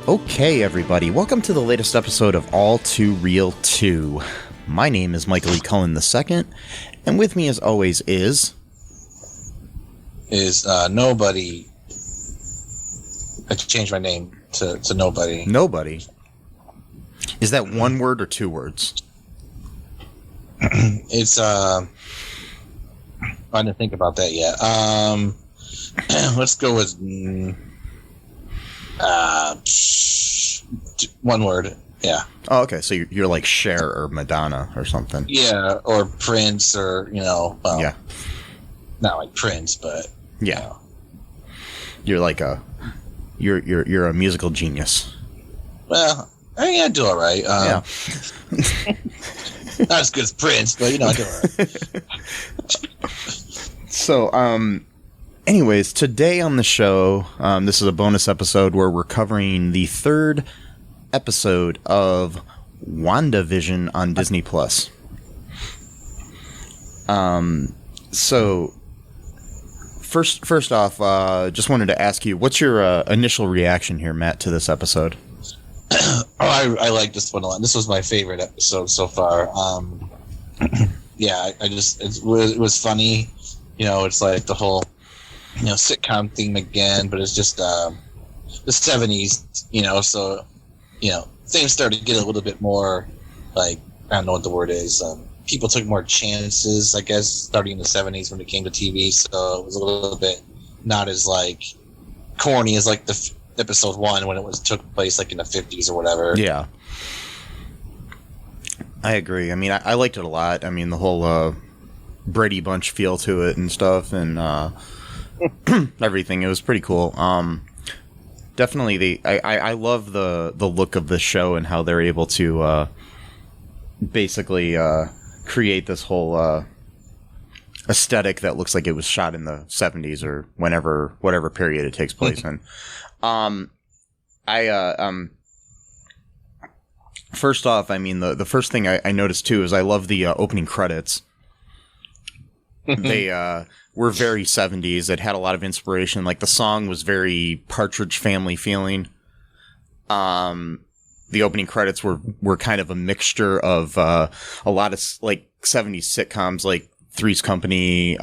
Okay, everybody, welcome to the latest episode of All Too Real 2. My name is Michael E. Cullen II, and with me as always is Nobody. I changed my name to Nobody. Nobody. Is that one word or two words? It's, I didn't think about that yet. Let's go with, one word. Yeah. Oh, okay, so you're like Cher or Madonna or something. Yeah, or Prince or, yeah. Not like Prince, but, yeah. You're like you're a musical genius. Well, I mean, I do all right. Yeah. Not as good as Prince, but, I do all right. So, anyways, today on the show, this is a bonus episode where we're covering the third episode of Wandavision on Disney+. So, first off, just wanted to ask you, what's your initial reaction here, Matt, to this episode? I like this one a lot. This was my favorite episode so far. Yeah, it was funny. It's like the whole, sitcom theme again, but it's just the 70s, so, things started to get a little bit more, like, I don't know what the word is. People took more chances, I guess, starting in the 70s when it came to TV, so it was a little bit not as, like, corny as, like, the episode 1 when it took place, like, in the 50s or whatever. Yeah. I agree. I mean, I liked it a lot. I mean, the whole Brady Bunch feel to it and stuff, and everything. It was pretty cool. Definitely, I love the look of the show and how they're able to basically create this whole aesthetic that looks like it was shot in the 70s or whatever period it takes place in. First off, I mean, the first thing I noticed too is I love the opening credits. They were very 70s. It had a lot of inspiration. Like, the song was very Partridge Family feeling. The opening credits were kind of a mixture of a lot of, like, 70s sitcoms, like Three's Company,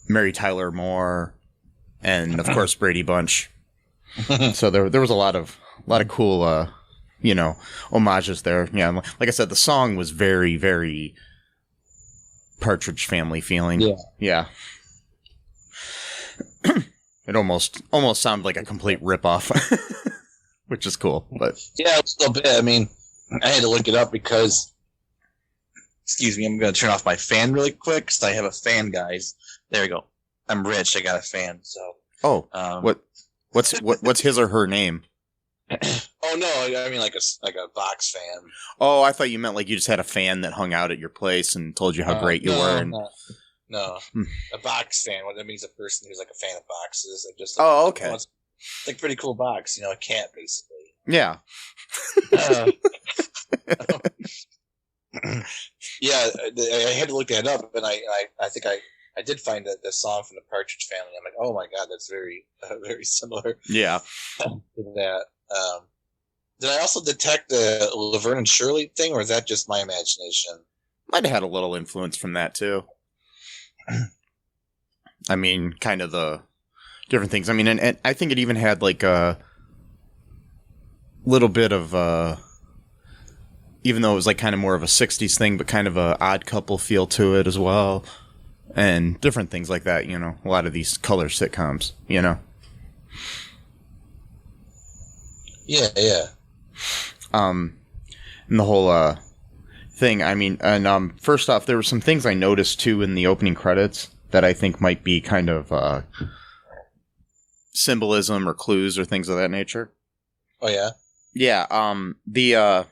Mary Tyler Moore, and, of course, Brady Bunch. So there was a lot of cool, homages there. Yeah, like I said, the song was very, very Partridge Family feeling. Yeah. It almost sounded like a complete ripoff, which is cool. But yeah, a little bit. I mean, I had to look it up because, excuse me, I'm going to turn off my fan really quick because I have a fan, guys. There we go. I'm rich. I got a fan. So. What's his or her name? Oh no, I mean like a box fan. Oh, I thought you meant like you just had a fan that hung out at your place and told you how great you were. And... No, a box fan. What that means, a person who's like a fan of boxes. Like just okay. It's like pretty cool box, a cat basically. Yeah. Yeah, I had to look that up, and I think I did find the song from the Partridge Family. I'm like, oh my god, that's very very similar. Yeah. To that. Did I also detect the Laverne and Shirley thing, or is that just my imagination? Might have had a little influence from that too. I mean, kind of the different things. I mean, and I think it even had like a little bit of, even though it was like kind of more of a 60s thing, but kind of a Odd Couple feel to it as well. And different things like that, a lot of these color sitcoms, Yeah, yeah. And the whole thing. I mean, and first off, there were some things I noticed too in the opening credits that I think might be kind of symbolism or clues or things of that nature. Oh yeah. Yeah.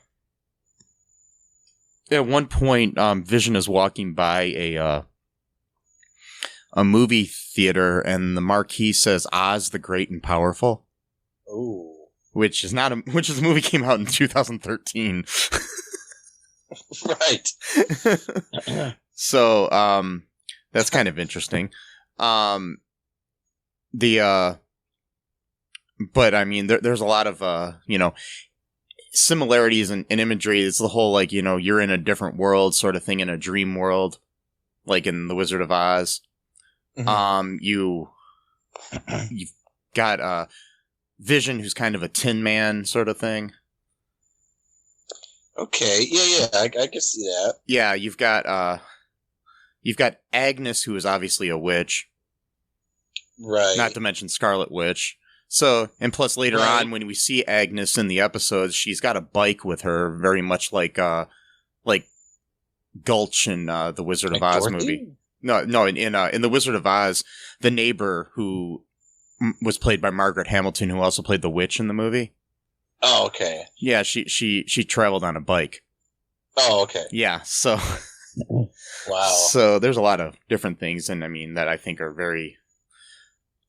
At one point, Vision is walking by a movie theater, and the marquee says "Oz the Great and Powerful." Ooh. Which is a movie came out in 2013. Right. So, that's kind of interesting. But I mean, there's a lot of, similarities in imagery. It's the whole, like, you're in a different world sort of thing, in a dream world, like in The Wizard of Oz. Mm-hmm. You've got, Vision, who's kind of a Tin Man sort of thing. Okay, yeah, I can see that. Yeah, you've got Agnes, who is obviously a witch, right? Not to mention Scarlet Witch. So, and plus later on, when we see Agnes in the episodes, she's got a bike with her, very much like Gulch in the Wizard of Oz movie. No, in the Wizard of Oz, the neighbor who was played by Margaret Hamilton, who also played the witch in the movie. Oh, okay. Yeah, she traveled on a bike. Oh, okay. Yeah, so wow. So there's a lot of different things, and I mean that I think are very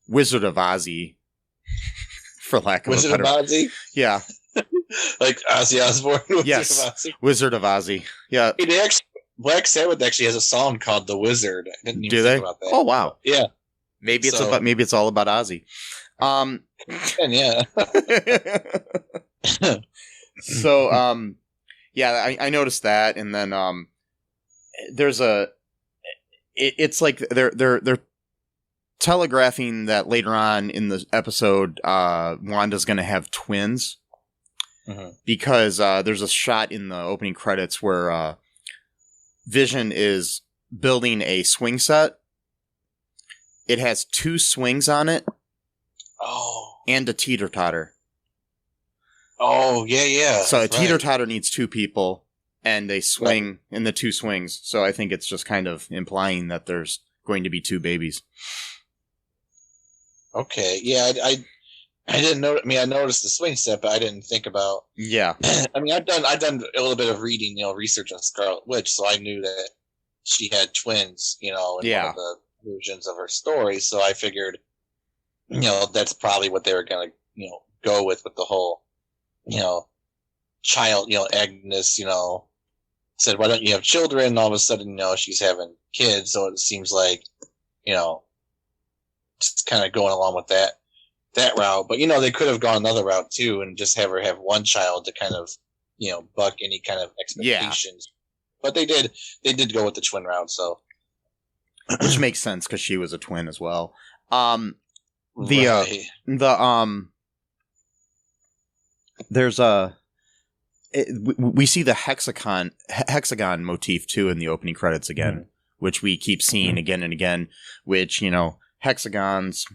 Wizard of Ozzy, for lack of Wizard a better. Of Ozzy? Yeah. Like Ozzy Osbourne. Yes. Of Ozzy. Wizard of Ozzy. Yeah. Black Sabbath actually has a song called "The Wizard." I didn't even think about that. Oh wow. Yeah. Maybe it's all about Ozzy. And yeah. So yeah, I noticed that, and then there's it's like they're telegraphing that later on in the episode, Wanda's going to have twins, because there's a shot in the opening credits where Vision is building a swing set. It has 2 swings on it. Oh. And a teeter-totter. Oh, yeah. So a teeter-totter needs 2 people, and they swing in the 2 swings. So I think it's just kind of implying that there's going to be 2 babies. Okay. Yeah, I didn't know. I mean, I noticed the swing set, but I didn't think about. Yeah. I mean, I've done a little bit of reading, research on Scarlet Witch, so I knew that she had twins, in one of the versions of her story. So I figured, that's probably what they were gonna, go with the whole, child, Agnes, said, why don't you have children? And all of a sudden, she's having kids. So it seems like, just kind of going along with that route. But, they could have gone another route too and just have her have one child to kind of, buck any kind of expectations. Yeah. But they did go with the twin route. So. Which makes sense because she was a twin as well. There's we see the hexagon motif too in the opening credits again, which we keep seeing again and again, which, hexagons,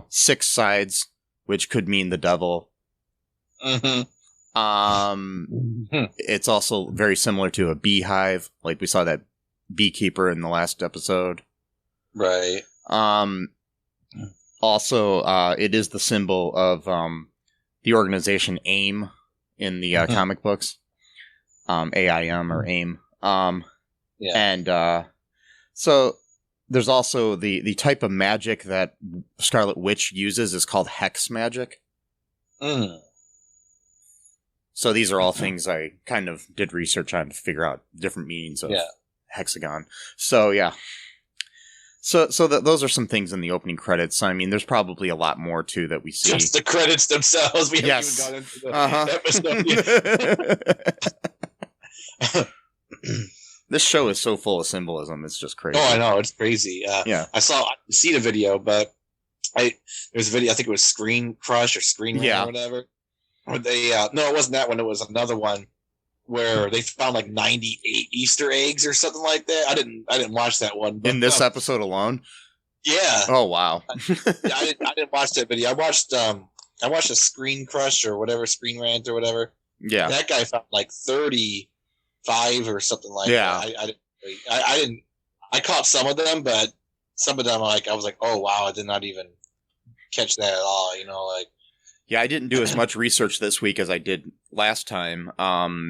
6 sides, which could mean the devil. It's also very similar to a beehive, like we saw that beekeeper in the last episode. Right. Also, it is the symbol of the organization AIM in the comic books. AIM or AIM. Yeah. And so there's also the type of magic that Scarlet Witch uses is called hex magic. So these are all things I kind of did research on to figure out different meanings of hexagon. So yeah. So those are some things in the opening credits. I mean, there's probably a lot more too that we see. Just the credits themselves. We haven't even gone into the episode yet. This show is so full of symbolism. It's just crazy. Oh, I know. It's crazy. Yeah. I see the video, but there's a video. I think it was Screen Crush or Screen Rant or whatever. Where they no, it wasn't that one. It was another one where they found like 98 Easter eggs or something like that. I didn't watch that one. But, in this episode alone? Yeah. Oh wow. I didn't watch that video. I watched I watched a Screen Crush or whatever, Screen Rant or whatever. Yeah. That guy found like 35 or something like that. I didn't. I caught some of them, but some of them I was like, oh wow, I did not even catch that at all. Yeah, I didn't do as much research this week as I did last time,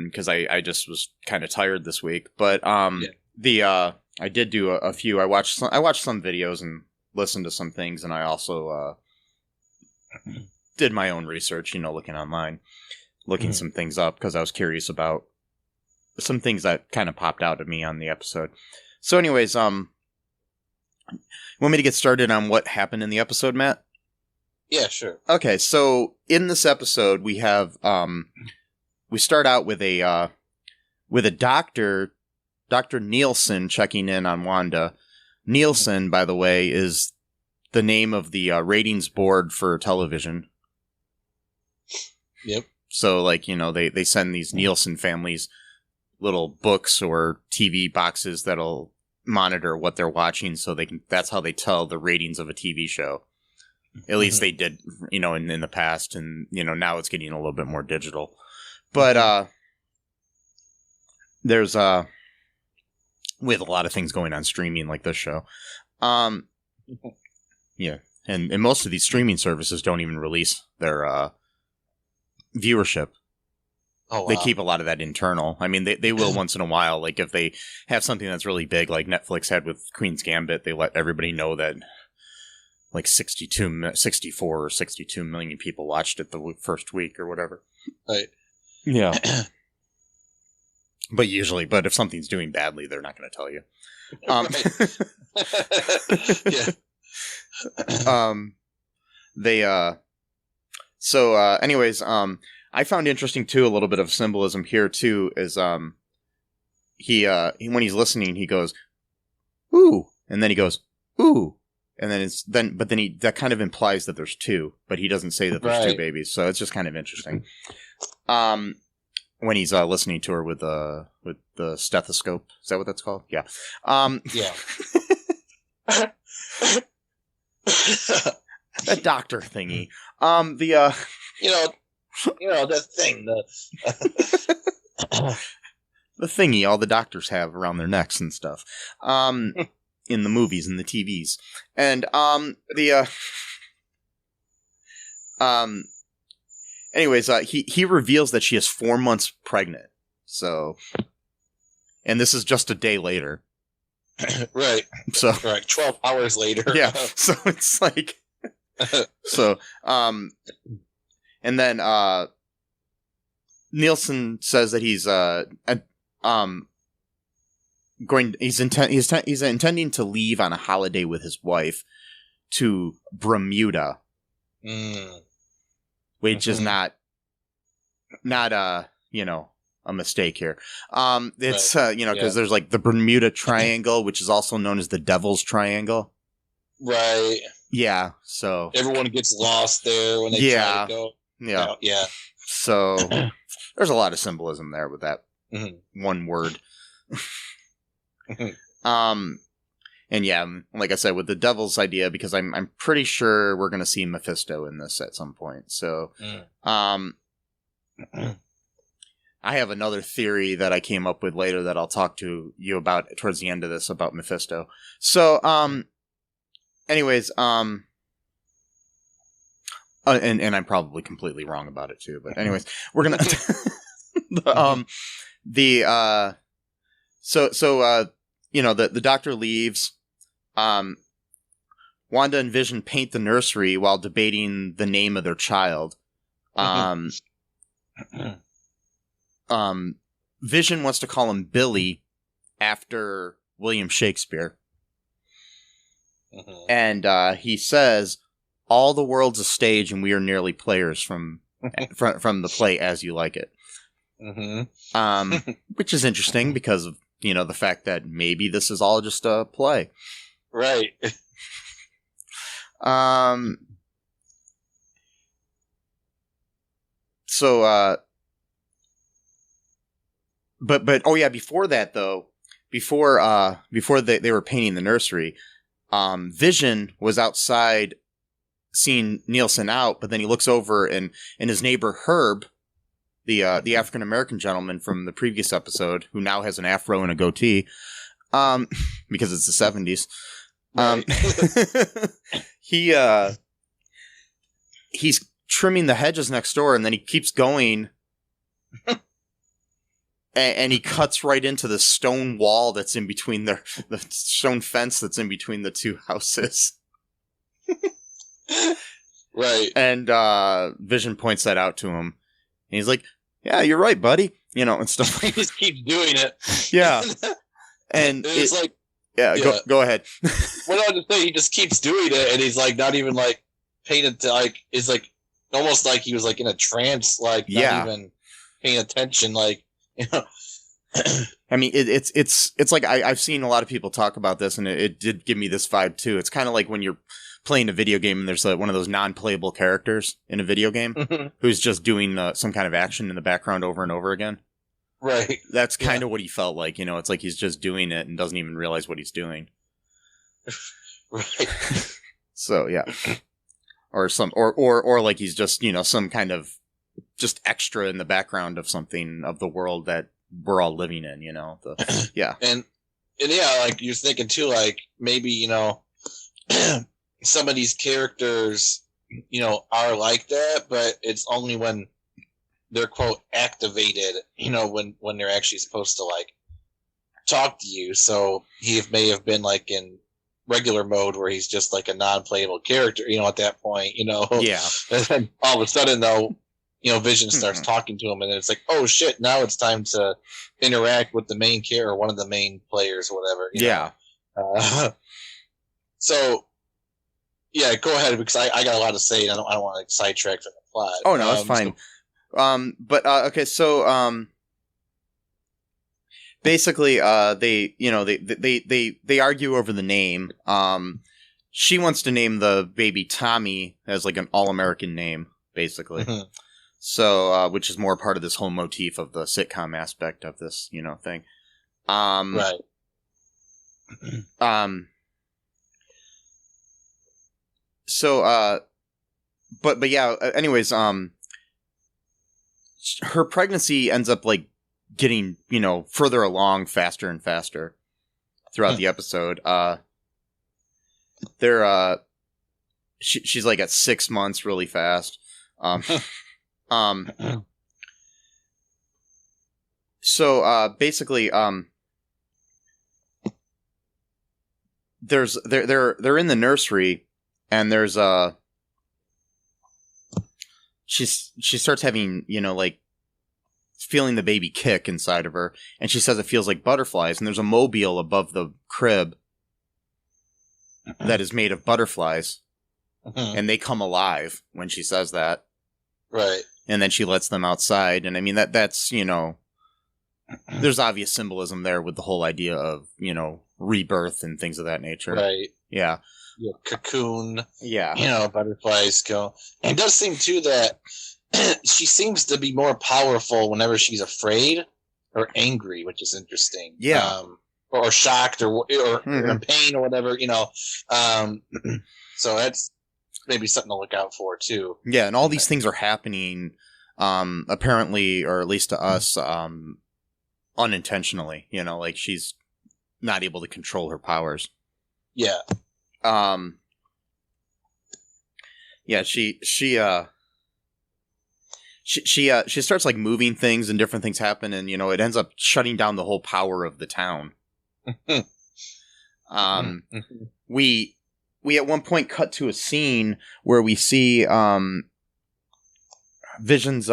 because I just was kind of tired this week. But I did do a few. I watched some videos and listened to some things, and I also did my own research. Looking online, looking some things up because I was curious about some things that kind of popped out at me on the episode. So, anyways, want me to get started on what happened in the episode, Matt? Yeah, sure. Okay, so in this episode, we have we start out with a doctor, Dr. Nielsen, checking in on Wanda. Nielsen, by the way, is the name of the ratings board for television. Yep. So, they send these Nielsen families little books or TV boxes that'll monitor what they're watching, so that's how they tell the ratings of a TV show. At least they did, in the past, and, now it's getting a little bit more digital. But, there's, with a lot of things going on streaming like this show. Yeah. And most of these streaming services don't even release their, viewership. Oh, wow. They keep a lot of that internal. I mean, they will once in a while. Like, if they have something that's really big, like Netflix had with Queen's Gambit, they let everybody know that, like 64 or 62 million people watched it the first week or whatever. Right. Yeah. But if something's doing badly, they're not going to tell you. Yeah. Anyways, I found interesting too, a little bit of symbolism here too, is, he when he's listening, he goes, ooh, and then he goes, ooh. And then that kind of implies that there's two, but he doesn't say that there's two babies. So it's just kind of interesting. When he's listening to her with the stethoscope, is that what that's called? Yeah. Yeah. That doctor thingy. that thing. The thingy all the doctors have around their necks and stuff. In the movies and the TVs. And anyways, he reveals that she is 4 months pregnant. So, and this is just a day later. Right. So, right, 12 hours later. Yeah. So it's like, and then Nielsen says that he's he's intending to leave on a holiday with his wife to Bermuda, which is not a mistake here. It's because there's like the Bermuda Triangle, which is also known as the Devil's Triangle. Right. Yeah. So everyone gets lost there when they try to go. Yeah. Yeah. So there's a lot of symbolism there with that one word. And yeah, like I said, with the devil's idea, because I'm pretty sure we're going to see Mephisto in this at some point. So, I have another theory that I came up with later that I'll talk to you about towards the end of this about Mephisto. So, anyways, and I'm probably completely wrong about it too, but anyways, we're going to, the doctor leaves. Wanda and Vision paint the nursery while debating the name of their child. Vision wants to call him Billy after William Shakespeare. And he says, all the world's a stage and we are merely players from the play As You Like It. Which is interesting because of, the fact that maybe this is all just a play. Right. But oh yeah, before that though, before they were painting the nursery, Vision was outside seeing Nielsen out, but then he looks over and his neighbor Herb, the African American gentleman from the previous episode, who now has an afro and a goatee, because it's the 70s. Right. He's trimming the hedges next door, and then he keeps going, and he cuts right into the stone wall that's in between the stone fence that's in between the two houses. Right. And Vision points that out to him, and he's like, "Yeah, you're right, buddy." You know, and stuff. He just keeps doing it. Yeah. And it's like, yeah. Go ahead. What I was to say, he just keeps doing it, and he's like not even like paying it to like. It's like almost like he was like in a trance, like not even paying attention, like, you know. I mean, it's like I've seen a lot of people talk about this, and it did give me this vibe too. It's kind of like when you're playing a video game and there's one of those non-playable characters in a video game who's just doing some kind of action in the background over and over again. Right. That's kind of what he felt like. You know, it's like he's just doing it and doesn't even realize what he's doing. Right. So yeah, or like he's just, you know, some kind of just extra in the background of something of the world that we're all living in. You know, yeah. And yeah, like you're thinking too, like maybe, you know, some of these characters, you know, are like that, but it's only when they're quote activated, you know, when they're actually supposed to like talk to you. So he may have been like in regular mode where he's just like a non-playable character, you know, at that point, you know. Yeah. And then all of a sudden though, you know, Vision starts talking to him, and it's like, oh shit, now it's time to interact with the main character, or one of the main players, or whatever. You know? So yeah, go ahead, because I got a lot to say, and I don't want to sidetrack from the plot. Oh no, that's fine. But okay, so basically, they argue over the name. She wants to name the baby Tommy as like an all-American name, basically. Mm-hmm. So, which is more part of this whole motif of the sitcom aspect of this, you know, thing. Right. So, but yeah. Anyways, her pregnancy ends up like getting, you know, further along faster and faster throughout the episode. She's like at 6 months really fast. So basically, they're in the nursery, and there's she starts having, you know, like feeling the baby kick inside of her, and she says it feels like butterflies, and there's a mobile above the crib that is made of butterflies, and they come alive when she says that. Right. And then she lets them outside, and I mean that's, you know, there's obvious symbolism there with the whole idea of, you know, rebirth and things of that nature. Right. Yeah. Yeah, cocoon. Yeah. You know, butterflies go. And it does seem too that she seems to be more powerful whenever she's afraid or angry, which is interesting. Yeah. Or shocked or in pain or whatever, you know. So that's maybe something to look out for too. Yeah, and all these things are happening apparently, or at least to us, unintentionally, you know, like she's not able to control her powers. Yeah. Yeah, she starts like moving things, and different things happen, and, you know, it ends up shutting down the whole power of the town. We at one point cut to a scene where we see Vision's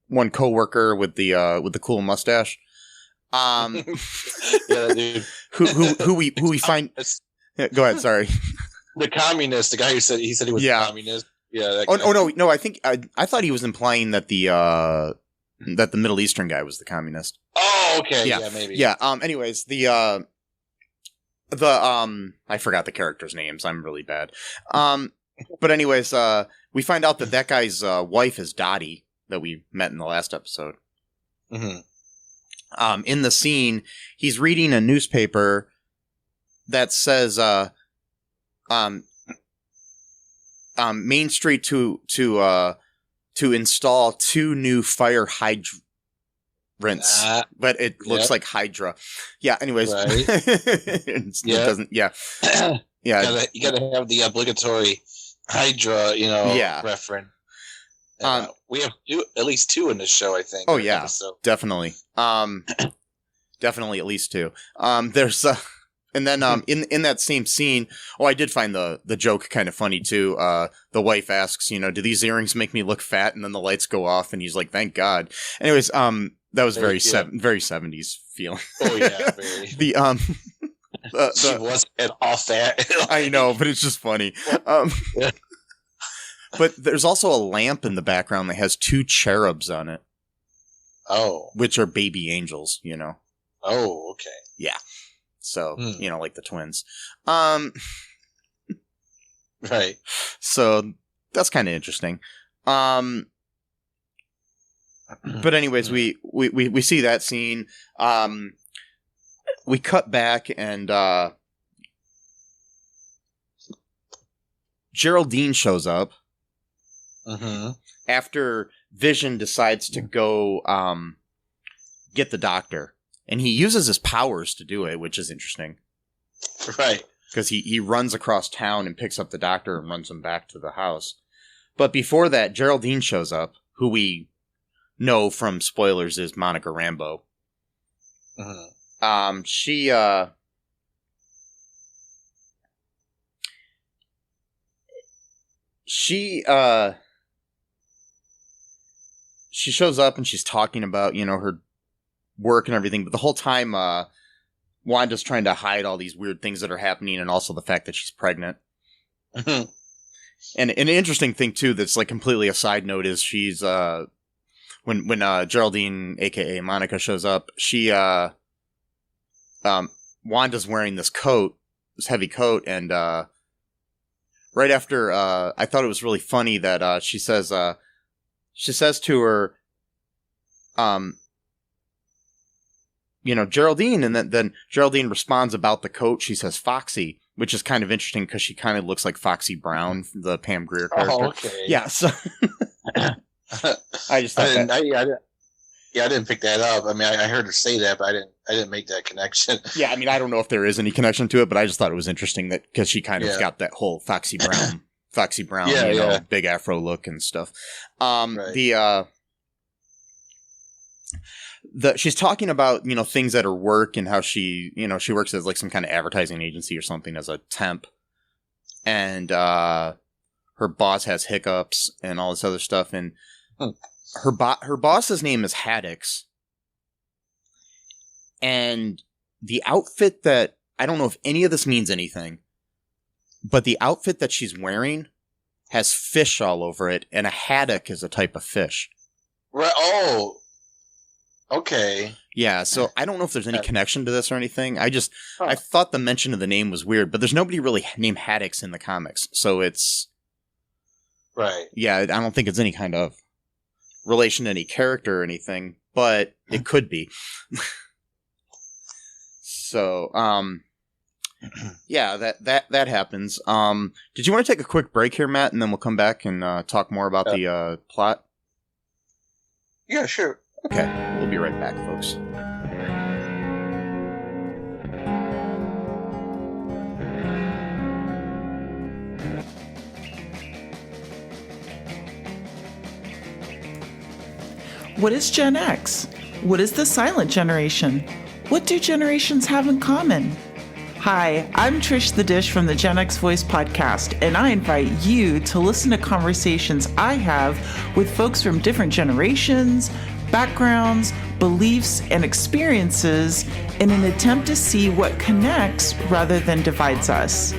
one coworker with the cool mustache. Yeah, dude. who we find. Go ahead. Sorry. The communist, the guy who said he was a communist. Yeah. No. I think I thought he was implying that the Middle Eastern guy was the communist. Oh, okay. Yeah, maybe. Yeah. Anyways, the I forgot the characters' names. I'm really bad. But anyways, we find out that guy's wife is Dottie, that we met in the last episode. Mm-hmm. In the scene, he's reading a newspaper that says, Main Street to install 2 new fire hydrants, but it looks like Hydra. Yeah. Anyways, Right. it doesn't. Yeah. Yeah. You gotta have the obligatory Hydra, reference. We have at least 2 in this show, I think. Oh yeah, definitely. Definitely at least 2. There's and then in that same scene, I did find the joke kind of funny too. The wife asks, do these earrings make me look fat? And then the lights go off, and he's like, "Thank God." Anyways, that was very 70s feeling. Oh yeah, very. She was all fat. I know, but it's just funny. But there's also a lamp in the background that has 2 cherubs on it. Oh. Which are baby angels, Oh, okay. Yeah. So, like the twins. Right. So that's kind of interesting. But anyways, we see that scene. We cut back and Geraldine shows up. Mm-hmm. After Vision decides to go get the doctor. And he uses his powers to do it, which is interesting. Right. Because he runs across town and picks up the doctor and runs him back to the house. But before that, Geraldine shows up, who we know from spoilers is Monica Rambeau. Mm-hmm. She shows up and she's talking about, her work and everything, but the whole time Wanda's trying to hide all these weird things that are happening, and also the fact that she's pregnant. And an interesting thing too that's like completely a side note is she's when Geraldine, aka Monica, shows up, she Wanda's wearing this coat, this heavy coat, and right after I thought it was really funny that she says to her Geraldine, and then Geraldine responds about the coat. She says Foxy, which is kind of interesting because she kind of looks like Foxy Brown, the Pam Grier character. Oh, okay. Yeah, so I just thought I didn't pick that up. I mean, I heard her say that, but I didn't make that connection. Yeah, I mean, I don't know if there is any connection to it, but I just thought it was interesting that because she kind of got that whole Foxy Brown, big afro look and stuff. Right. She's talking about, things at her work and how she works as like some kind of advertising agency or something as a temp. And her boss has hiccups and all this other stuff. And her boss's name is Haddix. And the outfit that, I don't know if any of this means anything, but the outfit that she's wearing has fish all over it. And a haddock is a type of fish. Right. Oh, okay. Yeah, so I don't know if there's any connection to this or anything. I thought the mention of the name was weird, but there's nobody really named Haddix in the comics, so it's... Right. Yeah, I don't think it's any kind of relation to any character or anything, but it could be. So, yeah, that happens. Did you want to take a quick break here, Matt, and then we'll come back and talk more about the plot? Yeah, sure. Okay, we'll be right back, folks. What is Gen X? What is the silent generation? What do generations have in common? Hi, I'm Trish the Dish from the Gen X Voice podcast, and I invite you to listen to conversations I have with folks from different generations, backgrounds, beliefs, and experiences in an attempt to see what connects rather than divides us.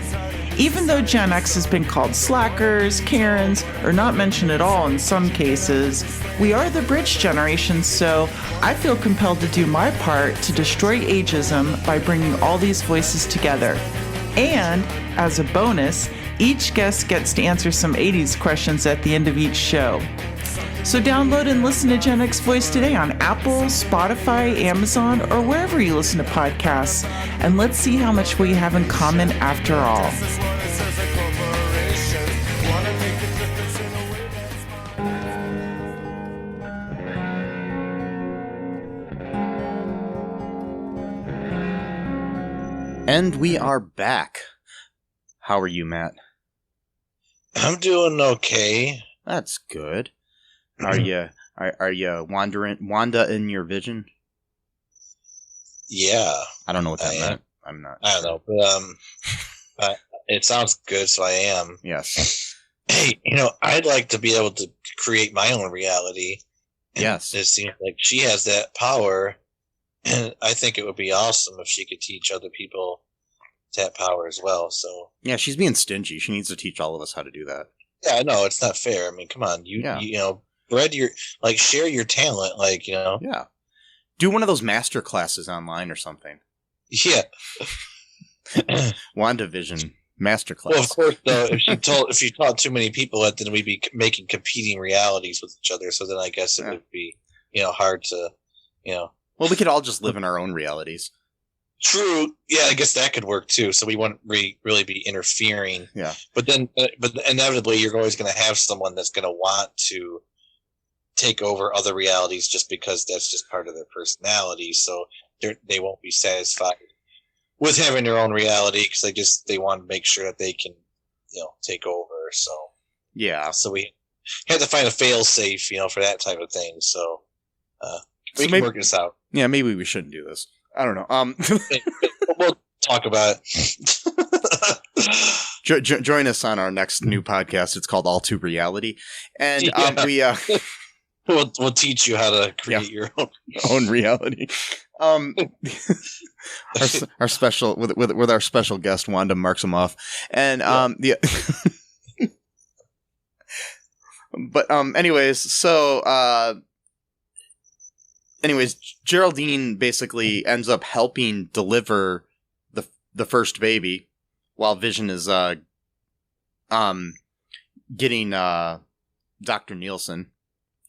Even though Gen X has been called slackers, Karens, or not mentioned at all in some cases, we are the bridge generation, so I feel compelled to do my part to destroy ageism by bringing all these voices together. And, as a bonus, each guest gets to answer some 80s questions at the end of each show. So download and listen to Gen X Voice today on Apple, Spotify, Amazon, or wherever you listen to podcasts. And let's see how much we have in common after all. And we are back. How are you, Matt? I'm doing okay. That's good. Are you Wanda in your vision? Yeah. I don't know what that meant. I'm not. I don't know, but it sounds good, so I am. Yes. Hey, I'd like to be able to create my own reality. Yes. It seems like she has that power, and I think it would be awesome if she could teach other people that power as well. So yeah, she's being stingy. She needs to teach all of us how to do that. yeah, I know it's not fair. I mean, come on, you share your talent, Yeah. Do one of those master classes online or something. Yeah. Wandavision masterclass. Well, of course, though, if she taught too many people it, then we'd be making competing realities with each other. So then I guess it would be, hard to, Well, we could all just live in our own realities. True. Yeah, I guess that could work too. So we wouldn't really be interfering. Yeah. But inevitably, you're always going to have someone that's going to want to take over other realities just because that's just part of their personality. So they won't be satisfied with having their own reality because they want to make sure that they can, take over. So yeah. So we had to find a fail safe, for that type of thing. So we can work this out. Yeah, maybe we shouldn't do this. I don't know. We'll talk about it. Join us on our next new podcast. It's called All Too Reality, and we'll teach you how to create your own reality. Our special with our special guest Wanda marks him off, and But anyways, Geraldine basically ends up helping deliver the first baby, while Vision is getting Dr. Nielsen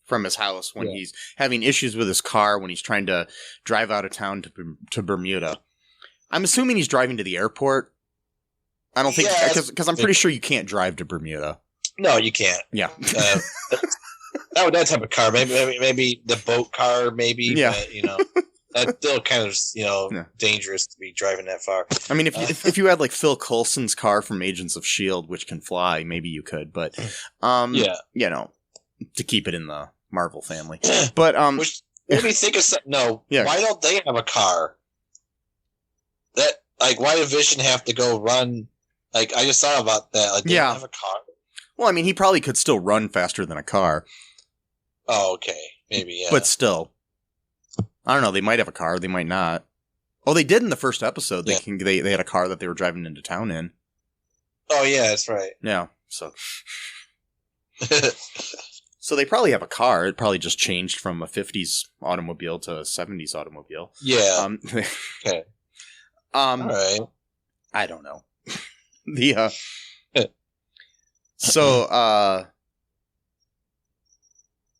from his house when he's having issues with his car when he's trying to drive out of town to Bermuda. I'm assuming he's driving to the airport. I don't think because I'm pretty sure you can't drive to Bermuda. No, you can't. Yeah. That type of car, maybe the boat car, maybe. Yeah. But, that's still kind of dangerous to be driving that far. I mean, if you had like Phil Coulson's car from Agents of S.H.I.E.L.D., which can fly, maybe you could. But to keep it in the Marvel family. But which made me think of something. No, why don't they have a car? That why did Vision have to go run? I just thought about that. They don't have a car. Well, I mean, he probably could still run faster than a car. Oh, okay. Maybe, yeah. But still. I don't know. They might have a car. They might not. Oh, they did in the first episode. They had a car that they were driving into town in. Oh, yeah, that's right. Yeah, so. So they probably have a car. It probably just changed from a 50s automobile to a 70s automobile. Yeah. Okay. All right. I don't know. So,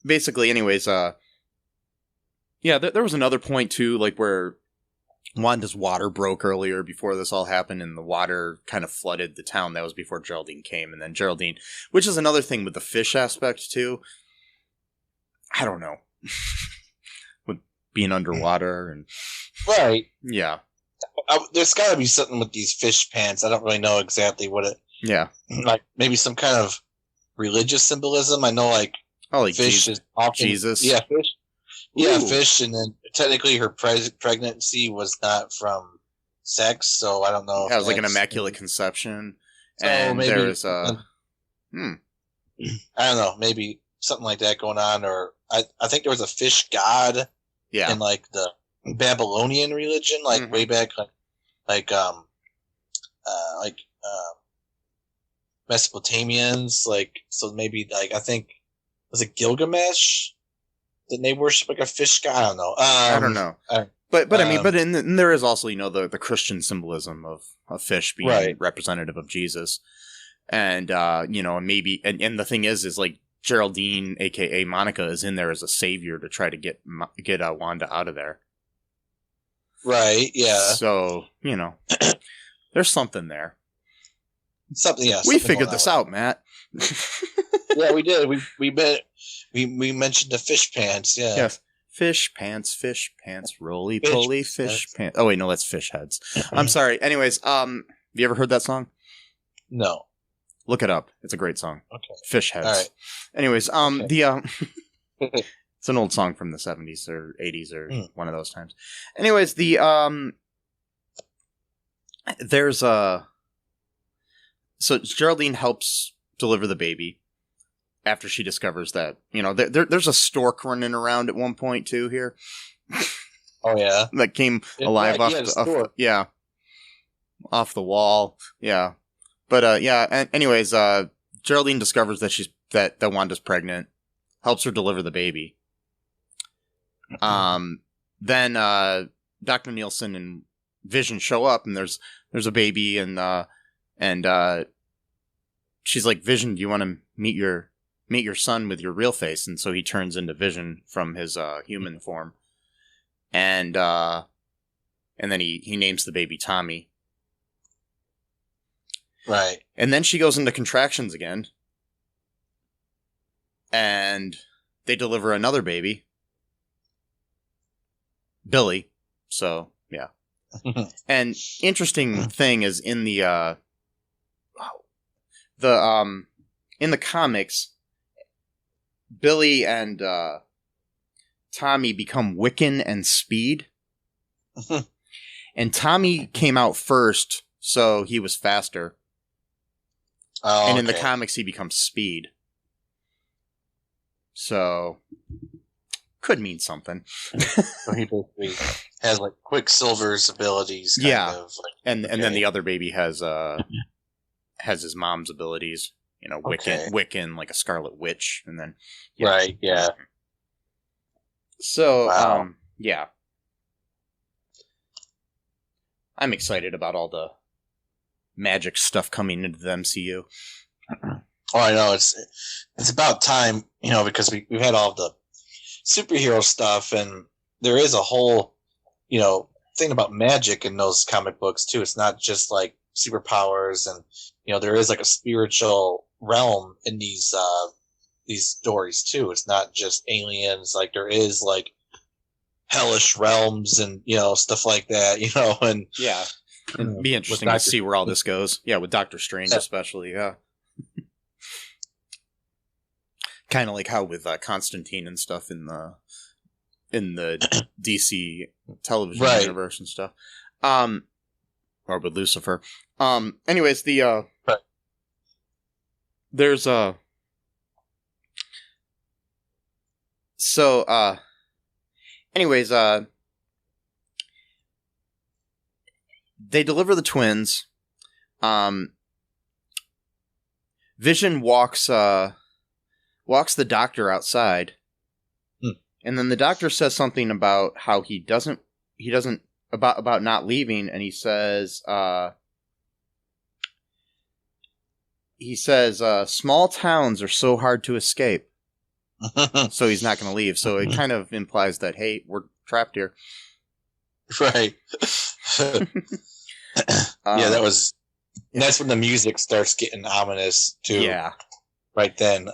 basically, anyways, there was another point, too, where Wanda's water broke earlier before this all happened, and the water kind of flooded the town. That was before Geraldine came, and then Geraldine, which is another thing with the fish aspect, too. I don't know. With being underwater and... Right. Yeah. There's got to be something with these fish pants. I don't really know exactly what it... Yeah. Maybe some kind of religious symbolism. I know, fish is often... Jesus. Yeah, fish. Yeah, fish, and then technically her pregnancy was not from sex, so I don't know. Yeah, it was like an immaculate conception. So and maybe, there's I don't know, maybe something like that going on, or I think there was a fish god in the Babylonian religion, way back, Mesopotamians, so maybe I think, was it Gilgamesh? Didn't they worship a fish god? I don't know. I don't know. But I mean, and there is also, the Christian symbolism of fish being representative of Jesus. And, maybe, and the thing is Geraldine, aka Monica, is in there as a savior to try to get Wanda out of there. Right, yeah. So, there's something there. Something, yeah. We figured this out, Matt. Yeah, we did. We mentioned the fish pants, yeah. Yes. fish pants, roly poly, fish pants. Oh wait, no, that's fish heads. I'm sorry. Anyways, have you ever heard that song? No. Look it up. It's a great song. Okay. Fish heads. All right. Anyways, Okay. it's an old song from the 70s or 80s or one of those times. Anyways, there's so Geraldine helps deliver the baby after she discovers that, there's a stork running around at one point too here. Oh yeah. That came alive off the wall. Yeah. But anyways, Geraldine discovers that Wanda's pregnant, helps her deliver the baby. Then Dr. Nielsen and Vision show up, and there's a baby, and she's like, Vision, do you want to meet your son with your real face? And so he turns into Vision from his human form, and then he names the baby Tommy. Right. And then she goes into contractions again, and they deliver another baby, Billy. So yeah. And interesting thing is in the comics, Billy and Tommy become Wiccan and Speed. And Tommy came out first, so he was faster. Oh, and in the comics, he becomes Speed. So, could mean something. So he basically has like Quicksilver's abilities. Kind of, and then the other baby has his mom's abilities. Wiccan, like a Scarlet Witch, and then right, yeah. So, yeah, I'm excited about all the magic stuff coming into the MCU. Oh, I know. It's about time, because we've had all the superhero stuff, and there is a whole, thing about magic in those comic books too. It's not just like superpowers, and there is like a spiritual realm in these stories too. It's not just aliens. Like there is like hellish realms and stuff like that. And yeah. It'd be interesting to see where all this goes. Yeah, with Doctor Strange especially, yeah. Kind of like how with Constantine and stuff in the DC television universe and stuff. Or with Lucifer. Anyways, there's they deliver the twins. Vision walks the doctor outside. And then the doctor says something about how he doesn't about not leaving, and he says small towns are so hard to escape. So he's not going to leave. So it kind of implies that, hey, we're trapped here. Right. That's when the music starts getting ominous too. Yeah. Right then.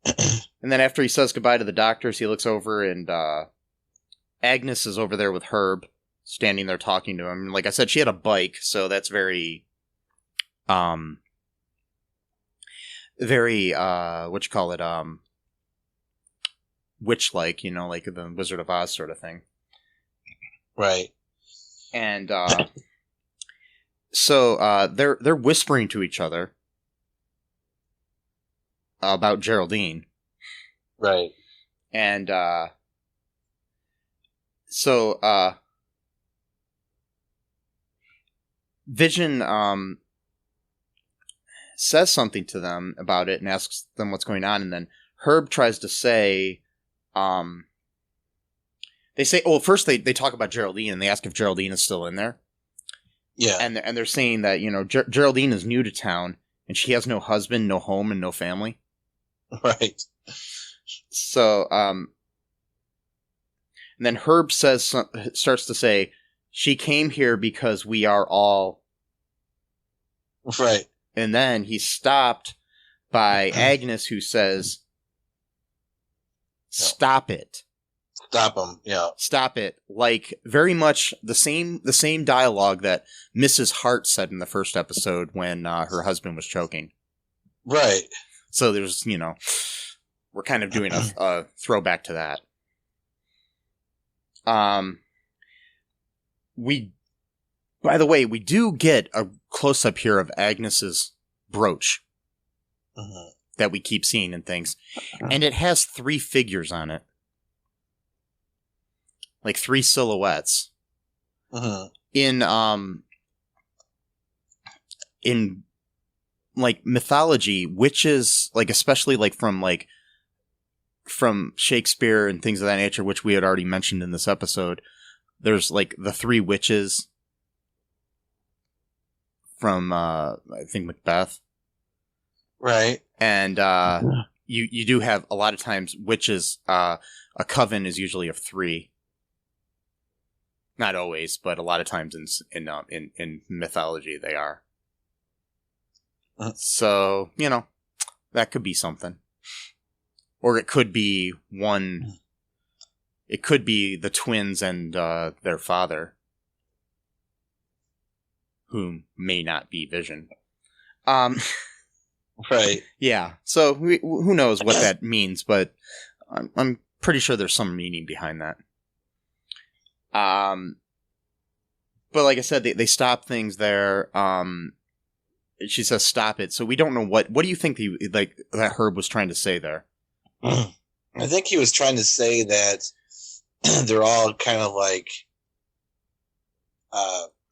And then after he says goodbye to the doctors, he looks over, and Agnes is over there with Herb, standing there talking to him. Like I said, she had a bike, so that's very witch-like, like the Wizard of Oz sort of thing. Right. And so they're whispering to each other about Geraldine. Right. And Vision says something to them about it and asks them what's going on, and then Herb tries to say, they say, first they talk about Geraldine, and they ask if Geraldine is still in there. Yeah. And they're saying that, Geraldine is new to town, and she has no husband, no home, and no family. Right. So, and then Herb starts to say, she came here because we are all... Right. And then he's stopped by Agnes, who says, stop it. Stop him. Yeah. Stop it. Like, very much the same dialogue that Mrs. Hart said in the first episode when her husband was choking. Right. So there's, we're kind of doing a throwback to that. By the way, we do get a close-up here of Agnes's brooch that we keep seeing in things. And it has 3 figures on it. Like 3 silhouettes. In like mythology, witches, like especially like from Shakespeare and things of that nature, which we had already mentioned in this episode, there's like the 3 witches from I think Macbeth. Right. And you do have a lot of times witches, a coven is usually of 3. Not always, but a lot of times in mythology they are. So, that could be something. Or it could be one. It could be the twins and their father, who may not be Vision. Right. Yeah. So who knows what that means, but I'm pretty sure there's some meaning behind that. But like I said, they stop things there. She says, "Stop it." So we don't know what do you think that Herb was trying to say there? I think he was trying to say that they're all kind of like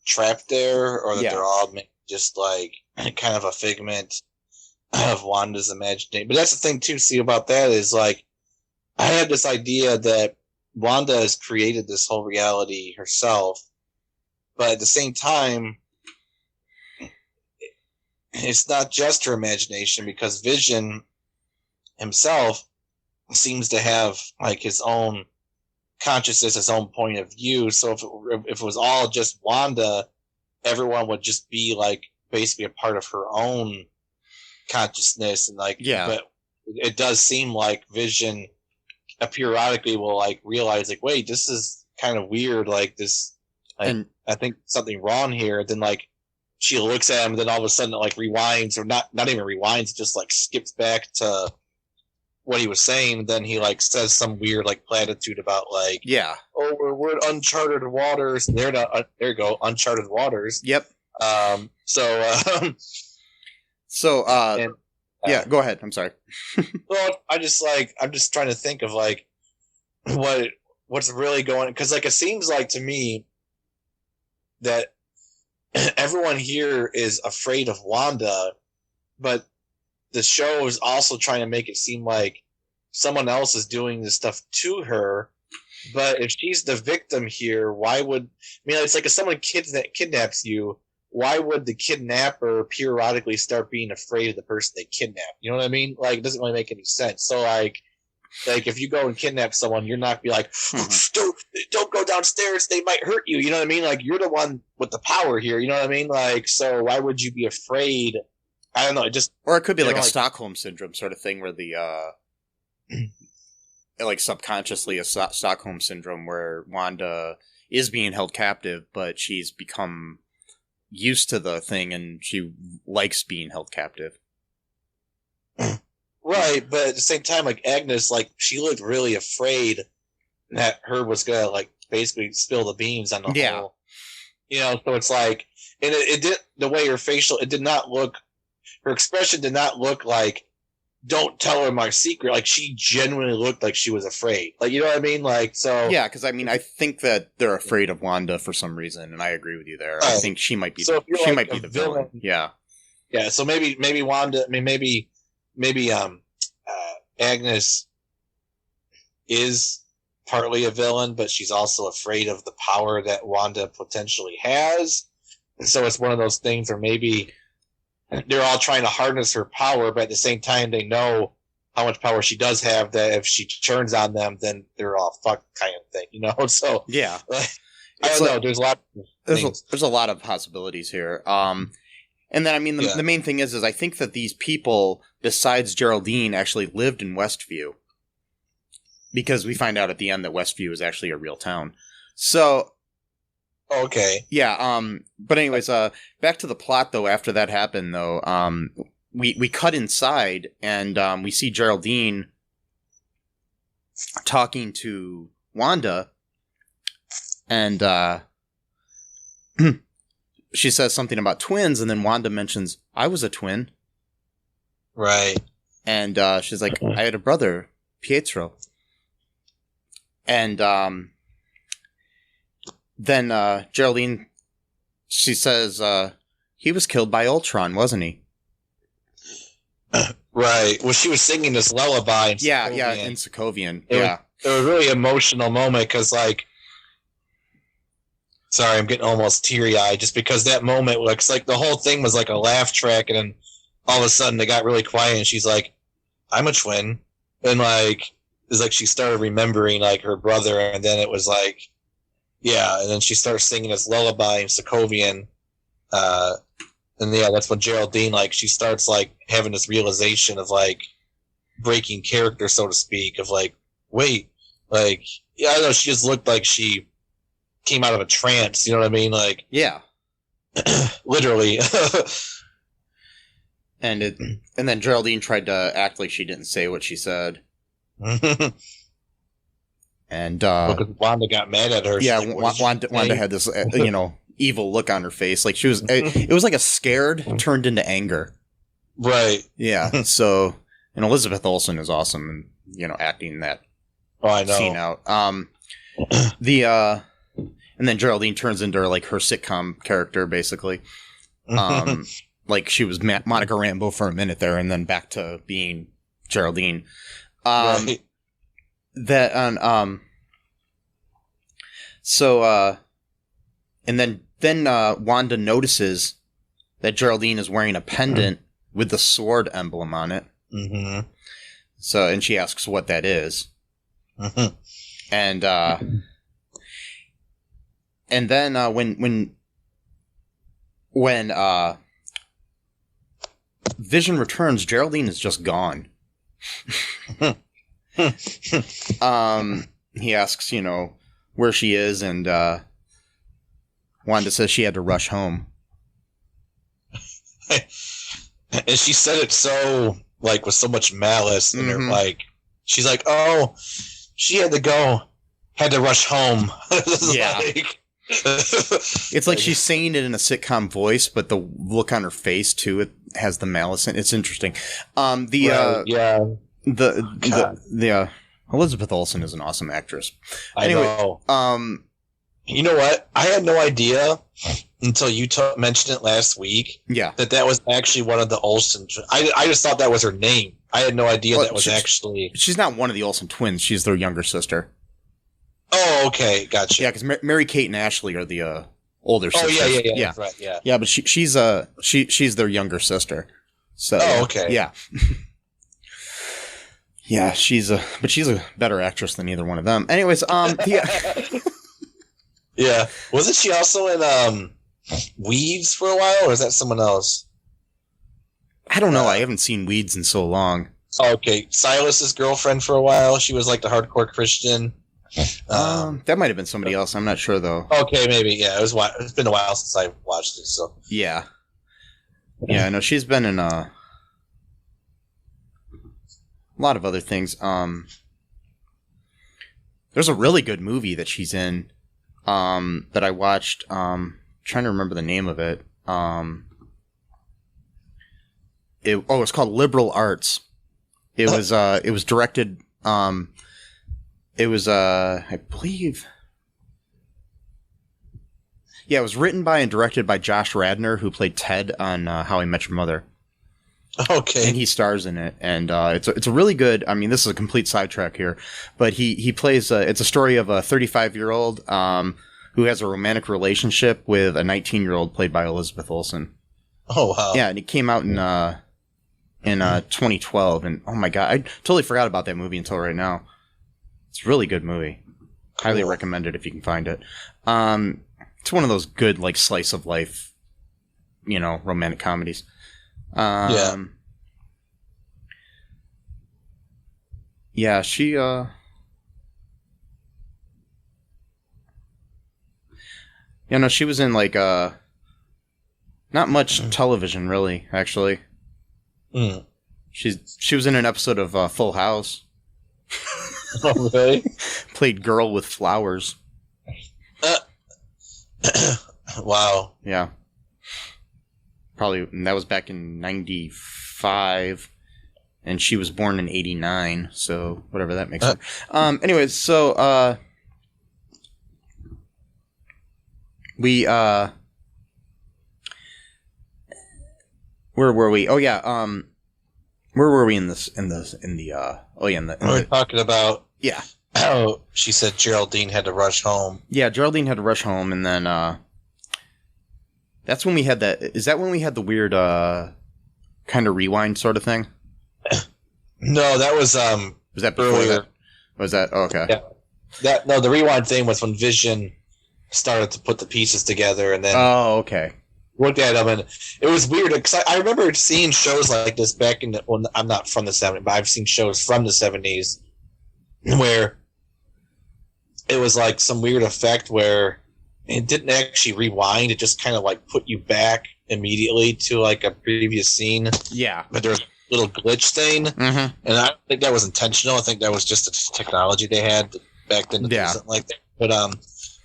trapped there, or that they're all just like kind of a figment of Wanda's imagination. But that's the thing too. See about that is like I had this idea that Wanda has created this whole reality herself, but at the same time, it's not just her imagination, because Vision himself seems to have like his own consciousness, his own point of view. So if it was all just Wanda, everyone would just be like basically a part of her own consciousness, and like but it does seem like Vision periodically will like realize like, wait, this is kind of weird, like this, like, I think something wrong here. Then like she looks at him, and then all of a sudden it like rewinds, or not even rewinds, just like skips back to what he was saying. Then he like says some weird like platitude about like, oh, we're in uncharted waters. There you go, uncharted waters. Yep. So go ahead. I'm sorry. Well, I'm just trying to think of like what's really going, because like it seems like to me that everyone here is afraid of Wanda, but the show is also trying to make it seem like someone else is doing this stuff to her. But if she's the victim here, why would, it's like if someone kidnaps you, why would the kidnapper periodically start being afraid of the person they kidnapped? You know what I mean? Like, it doesn't really make any sense. So like if you go and kidnap someone, you're not be like, don't go downstairs, they might hurt you. You know what I mean? Like, you're the one with the power here. You know what I mean? Like, so why would you be afraid? I don't know. Or it could be like a Stockholm syndrome sort of thing, where the like subconsciously a Stockholm syndrome, where Wanda is being held captive, but she's become used to the thing and she likes being held captive. Right, but at the same time, like Agnes, like she looked really afraid that Herb was gonna like basically spill the beans on the whole. So it's like, and it did, the way her her expression did not look like, don't tell her my secret. Like, she genuinely looked like she was afraid. Like, you know what I mean? Like, so yeah, because I think that they're afraid of Wanda for some reason, and I agree with you there. I think she might be the villain. Yeah. So maybe Wanda. Maybe Agnes is partly a villain, but she's also afraid of the power that Wanda potentially has. And so it's one of those things where maybe they're all trying to harness her power, but at the same time they know how much power she does have, that if she turns on them, then they're all fucked, kind of thing, So yeah, I don't know. There's a lot of things. There's a lot of possibilities here. And then the main thing is I think that these people, besides Geraldine, actually lived in Westview. because we find out at the end that Westview is actually a real town. So, Okay. yeah. But anyways, back to the plot though. After that happened though, we cut inside and we see Geraldine talking to Wanda, and she says something about twins, and then Wanda mentions, I was a twin. Right. And she's like, I had a brother, Pietro. And then Geraldine, she says, he was killed by Ultron, wasn't he? Right. Well, she was singing this lullaby. In In Sokovian. It was a really emotional moment because, like, sorry, I'm getting almost teary-eyed just because that moment looks like the whole thing was like a laugh track, and then all of a sudden they got really quiet, and she's like, I'm a twin. And, like, it's like she started remembering, like, her brother, and then it was like, yeah, and then she starts singing this lullaby in Sokovian, and yeah, that's when Geraldine, like, she starts, like, having this realization of, like, breaking character, so to speak, of, like, wait, like, yeah, I know, she just looked like she came out of a trance, you know what I mean? Like, yeah. Literally. And then Geraldine tried to act like she didn't say what she said. And, because Wanda got mad at her. Yeah, like, Wanda had this, evil look on her face. Like, she was, it was like a scared turned into anger. Right. Yeah. So, and Elizabeth Olsen is awesome and, acting that scene out. And then Geraldine turns into like her sitcom character, basically. Like she was Monica Rambeau for a minute there, and then back to being Geraldine. Right. And then Wanda notices that Geraldine is wearing a pendant with the sword emblem on it. Mm-hmm. So, and she asks what that is. Mm-hmm. And then when Vision returns, Geraldine is just gone. He asks, where she is, and Wanda says she had to rush home. And she said it so, like, with so much malice, and they're like, she's like, oh, she had to rush home. Yeah. It's like she's saying it in a sitcom voice, but the look on her face too, it has the malice in it. It's interesting. Elizabeth Olsen is an awesome actress. Anyway, I know. You know what? I had no idea until you mentioned it last week. Yeah, that was actually one of the Olsen. I just thought that was her name. I had no idea that was actually. She's not one of the Olsen twins. She's their younger sister. Oh, okay, gotcha. Yeah, because Mary Kate and Ashley are the older sisters. Oh, yeah. That's right, yeah. Yeah, but she's their younger sister. So. Oh, okay. Yeah. Yeah, she's a better actress than either one of them. Anyways, yeah. Wasn't she also in Weeds for a while, or is that someone else? I don't know. I haven't seen Weeds in so long. Okay, Silas's girlfriend for a while. She was like the hardcore Christian. That might have been somebody else. I'm not sure though. Okay, maybe. Yeah, it's been a while since I watched it. So yeah. I know she's been in a lot of other things. There's a really good movie that she's in that I watched. Trying to remember the name of it. It's called Liberal Arts. It was directed. It was, I believe... Yeah, it was written by and directed by Josh Radnor, who played Ted on How I Met Your Mother. Okay. And he stars in it. And it's a really good... I mean, this is a complete sidetrack here. But he plays... it's a story of a 35-year-old who has a romantic relationship with a 19-year-old played by Elizabeth Olsen. Oh, wow. Yeah, and it came out in 2012. And, oh my God, I totally forgot about that movie until right now. It's a really good movie. Cool. Highly recommend it if you can find it. It's one of those good, like, slice of life, romantic comedies. Yeah, she, Yeah, no, she was in like not much television really, actually. Mm. She was in an episode of Full House. Oh, really? Played Girl with Flowers. Wow. Yeah. Probably, and that was back in 95, and she was born in 89, so whatever that makes her. Anyways, so, we, where were we? Oh, yeah, where were we in the We're talking about... Yeah. Oh, she said Geraldine had to rush home. Yeah, Geraldine had to rush home, and then, that's when we had that... Is that when we had the weird, kind of rewind sort of thing? No, that was, Was that before earlier. that? Was that... Oh, okay. Yeah. No, the rewind thing was when Vision started to put the pieces together, and then... Oh, okay. Looked at them, and it was weird, because I remember seeing shows like this back in the... Well, I'm not from the 70s, but I've seen shows from the 70s where it was like some weird effect where it didn't actually rewind, it just kind of like put you back immediately to like a previous scene. Yeah. But there was a little glitch thing, and I don't think that was intentional. I think that was just the technology they had back then to do something like that. But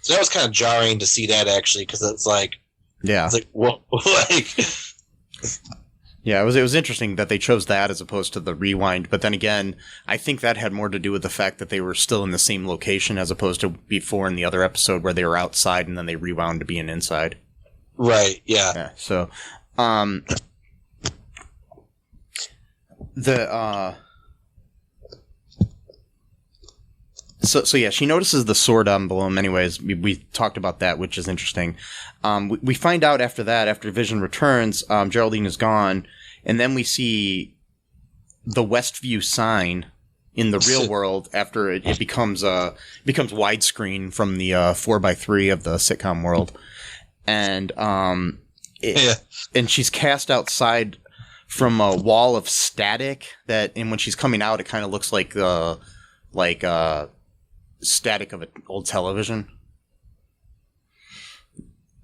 so that was kind of jarring to see that actually, because it's like, yeah, it's like, whoa, like... Yeah, it was interesting that they chose that as opposed to the rewind. But then again, I think that had more to do with the fact that they were still in the same location as opposed to before in the other episode where they were outside and then they rewound to being inside. Right. Yeah. Yeah. So, So yeah, she notices the sword emblem. Anyways, we talked about that, which is interesting. We find out after that, after Vision returns, Geraldine is gone, and then we see the Westview sign in the real world after it becomes widescreen from the 4x3 of the sitcom world, and and she's cast outside from a wall of static and when she's coming out, it kind of looks like static of an old television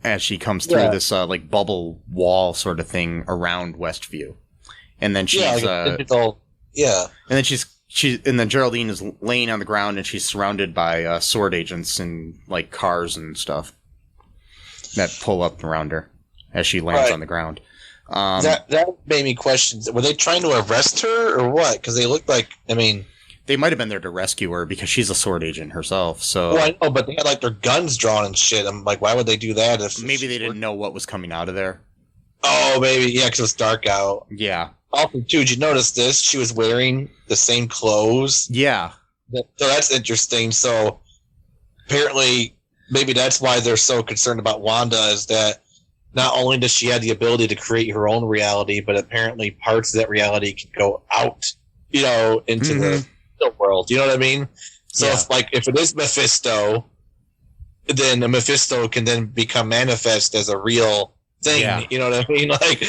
as she comes through this like bubble wall sort of thing around Westview, and then she's and then Geraldine is laying on the ground and she's surrounded by sword agents and like cars and stuff that pull up around her as she lands on the ground. That made me question: were they trying to arrest her or what? Because they looked like, I mean, they might have been there to rescue her because she's a sword agent herself. So, well, I know, but they had like their guns drawn and shit. I'm like, why would they do that? If maybe they didn't know what was coming out of there. Oh, maybe because it was dark out. Yeah. Also, too, did you notice this? She was wearing the same clothes. Yeah. So that's interesting. So apparently, maybe that's why they're so concerned about Wanda, is that not only does she have the ability to create her own reality, but apparently parts of that reality can go out, into the world. You know what I mean? So if it is Mephisto, then the Mephisto can then become manifest as a real thing. Yeah. You know what I mean? Like,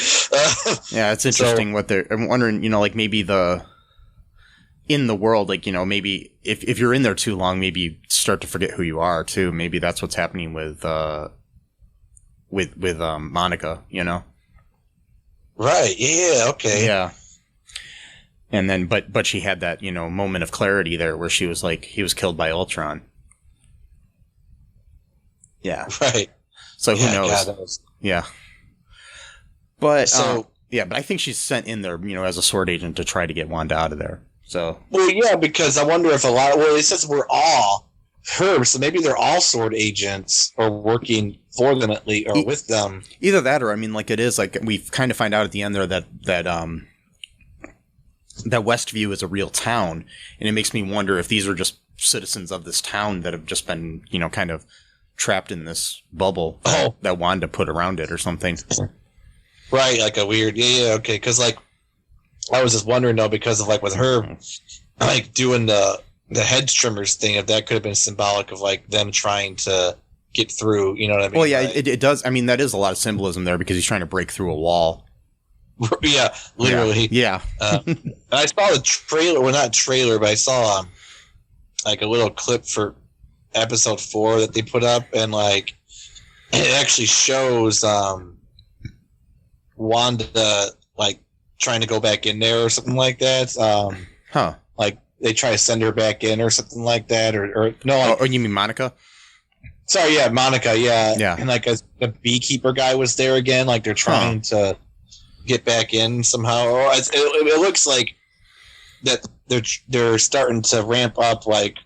yeah, it's interesting I'm wondering, like maybe in the world, like, maybe if you're in there too long, maybe you start to forget who you are too. Maybe that's what's happening with Monica, Right. Yeah. Okay. Yeah. And then, but she had that, moment of clarity there where she was like, he was killed by Ultron. Yeah. Right. So who knows? God, yeah. But, but I think she's sent in there, as a sword agent to try to get Wanda out of there. So. Well, yeah, because I wonder if it says we're all her, so maybe they're all sword agents or working for them at least, or with them. Either that, or I mean, like it is like we kind of find out at the end there that Westview is a real town, and it makes me wonder if these are just citizens of this town that have just been, kind of trapped in this bubble that Wanda put around it or something. Right, like a weird, okay, because like I was just wondering though, because of like with her, like doing the head trimmers thing, if that could have been symbolic of like them trying to get through, you know what I mean? Well, yeah, right? it does. I mean, that is a lot of symbolism there because he's trying to break through a wall. Yeah, literally. Yeah. And I saw the trailer, well, not trailer, but I saw like a little clip for episode 4 that they put up, and like it actually shows Wanda like trying to go back in there or something like that. Like they try to send her back in or something like that, or no? Like, oh, you mean Monica? Sorry, yeah, Monica, yeah. And like a beekeeper guy was there again. Like they're trying to get back in somehow. Or it looks like that they're starting to ramp up like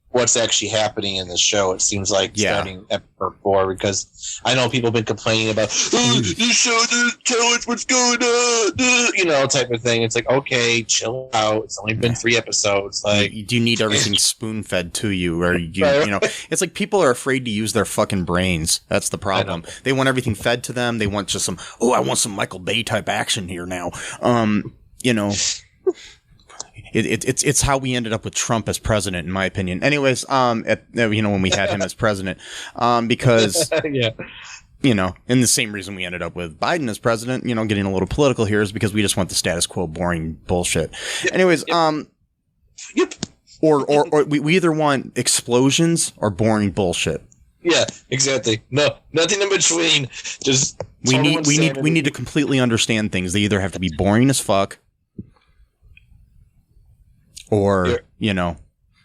what's actually happening in the show. It seems like starting episode 4, because I know people have been complaining about this show doesn't tell us what's going on, type of thing. It's like, okay, chill out. It's only been 3 episodes. Like, do you need everything spoon fed to you, or you know? It's like people are afraid to use their fucking brains. That's the problem. They want everything fed to them. They want just some. Oh, I want some Michael Bay type action here now. It's how we ended up with Trump as president, in my opinion. Anyways, when we had him as president, because, and the same reason we ended up with Biden as president, getting a little political here, is because we just want the status quo, boring bullshit. Yep. Anyways, or we either want explosions or boring bullshit. Yeah, exactly. No, nothing in between. Just we need to completely understand things. They either have to be boring as fuck, or, no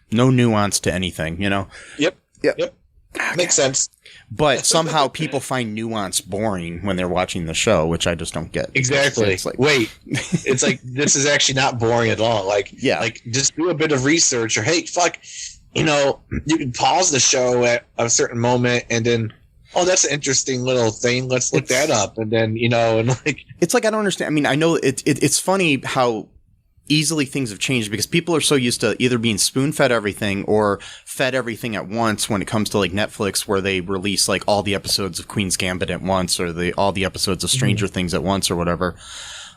nuance to anything, Yep. Makes sense. But somehow people find nuance boring when they're watching the show, which I just don't get. Exactly. It's like, wait, it's like, this is actually not boring at all. Like, like just do a bit of research, or, hey, fuck, you can pause the show at a certain moment and then, oh, that's an interesting little thing. Let's look that up. And then, and like, it's like, I don't understand. I mean, I know it's funny how easily things have changed, because people are so used to either being spoon-fed everything or fed everything at once when it comes to like Netflix, where they release like all the episodes of Queen's Gambit at once, or all the episodes of Stranger Things at once, or whatever,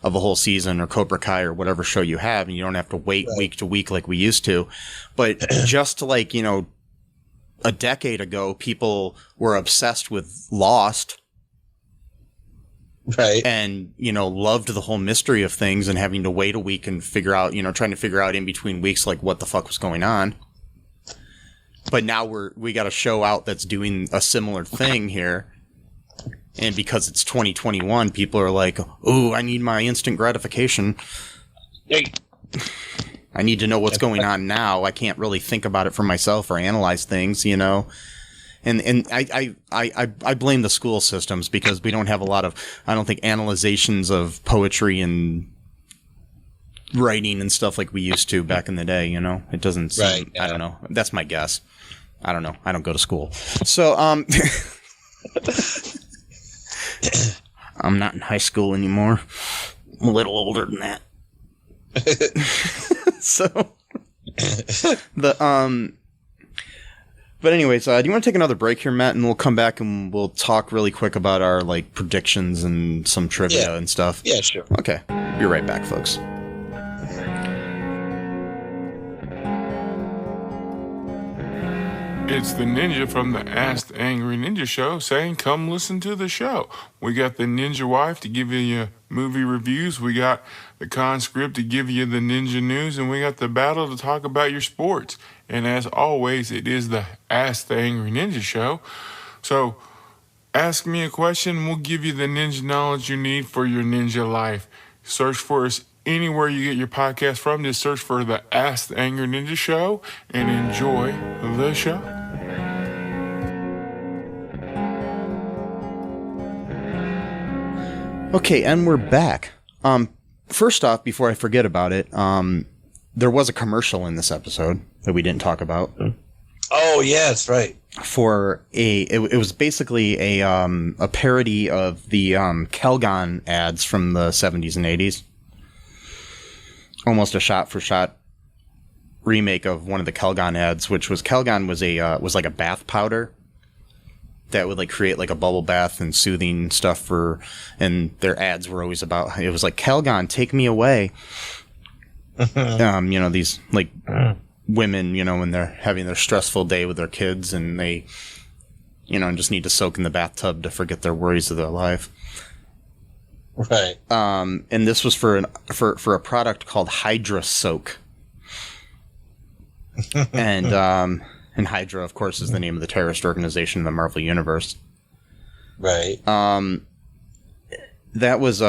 of a whole season, or Cobra Kai, or whatever show you have, and you don't have to wait week to week like we used to. But just like, a decade ago, people were obsessed with Lost. Right. And, loved the whole mystery of things, and having to wait a week and figure out, trying to figure out in between weeks, like, what the fuck was going on. But now we got a show out that's doing a similar thing here. And because it's 2021, people are like, oh, I need my instant gratification. Hey. I need to know what's going on now. I can't really think about it for myself or analyze things, And I blame the school systems, because we don't have a lot of, I don't think, analyzations of poetry and writing and stuff like we used to back in the day, It doesn't seem, I don't know. That's my guess. I don't know. I don't go to school. So, I'm not in high school anymore. I'm a little older than that. So, but anyways, do you want to take another break here, Matt, and we'll come back and we'll talk really quick about our like predictions and some trivia and stuff? Yeah, sure. Okay. Be right back, folks. It's the ninja from the Ask the Angry Ninja Show saying, come listen to the show. We got the ninja wife to give you your movie reviews. We got the conscript to give you the ninja news. And we got the battle to talk about your sports. And as always, it is the Ask the Angry Ninja Show. So ask me a question. We'll give you the ninja knowledge you need for your ninja life. Search for us anywhere you get your podcast from. Just search for the Ask the Angry Ninja Show and enjoy the show. Okay, and we're back. First off, before I forget about it, there was a commercial in this episode that we didn't talk about. Oh, yeah, that's right. For it was basically a parody of the Calgon ads from the 70s and 80s. Almost a shot-for-shot remake of one of the Calgon ads, which was Calgon was like a bath powder that would like create like a bubble bath and soothing stuff and their ads were always about, it was like, Calgon, take me away. These like women, when they're having their stressful day with their kids and they, just need to soak in the bathtub to forget their worries of their life. Right. And this was for a product called Hydra Soak. And Hydra, of course, is the name of the terrorist organization in the Marvel Universe. Right. That was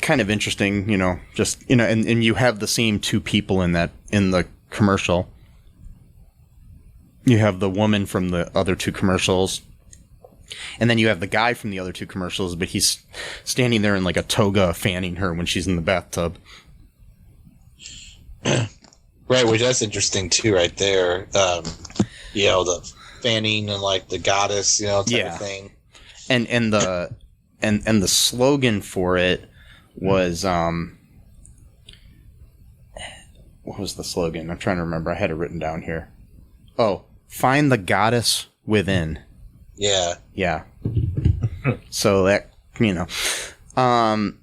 kind of interesting, just, and you have the same two people in the commercial. You have the woman from the other two commercials, and then you have the guy from the other two commercials, but he's standing there in like a toga fanning her when she's in the bathtub. Right, which that's interesting too, right there. The fanning and like the goddess, type of thing. And the slogan for it was what was the slogan? I'm trying to remember. I had it written down here. Oh, find the goddess within. Yeah. Yeah. So that, and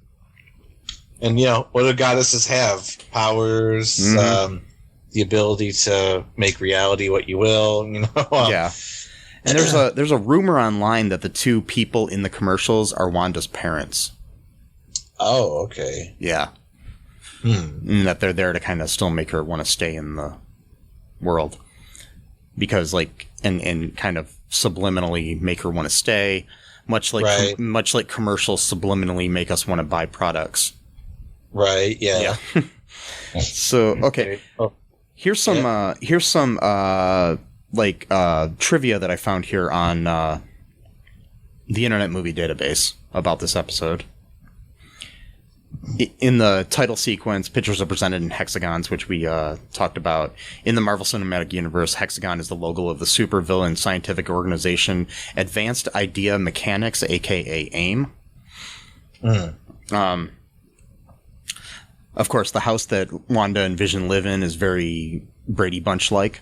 what do goddesses have? Powers, the ability to make reality what you will, Yeah. And there's a rumor online that the two people in the commercials are Wanda's parents. Oh, okay. Yeah. And that they're there to kind of still make her want to stay in the world. Because and kind of subliminally make her want to stay, much like commercials subliminally make us want to buy products. Right. Yeah. So okay, here's some trivia that I found here on the Internet Movie Database about this episode. In the title sequence, pictures are presented in hexagons, which we talked about. In the Marvel Cinematic Universe, hexagon is the logo of the supervillain scientific organization Advanced Idea Mechanics, aka AIM. Of course, the house that Wanda and Vision live in is very Brady Bunch-like.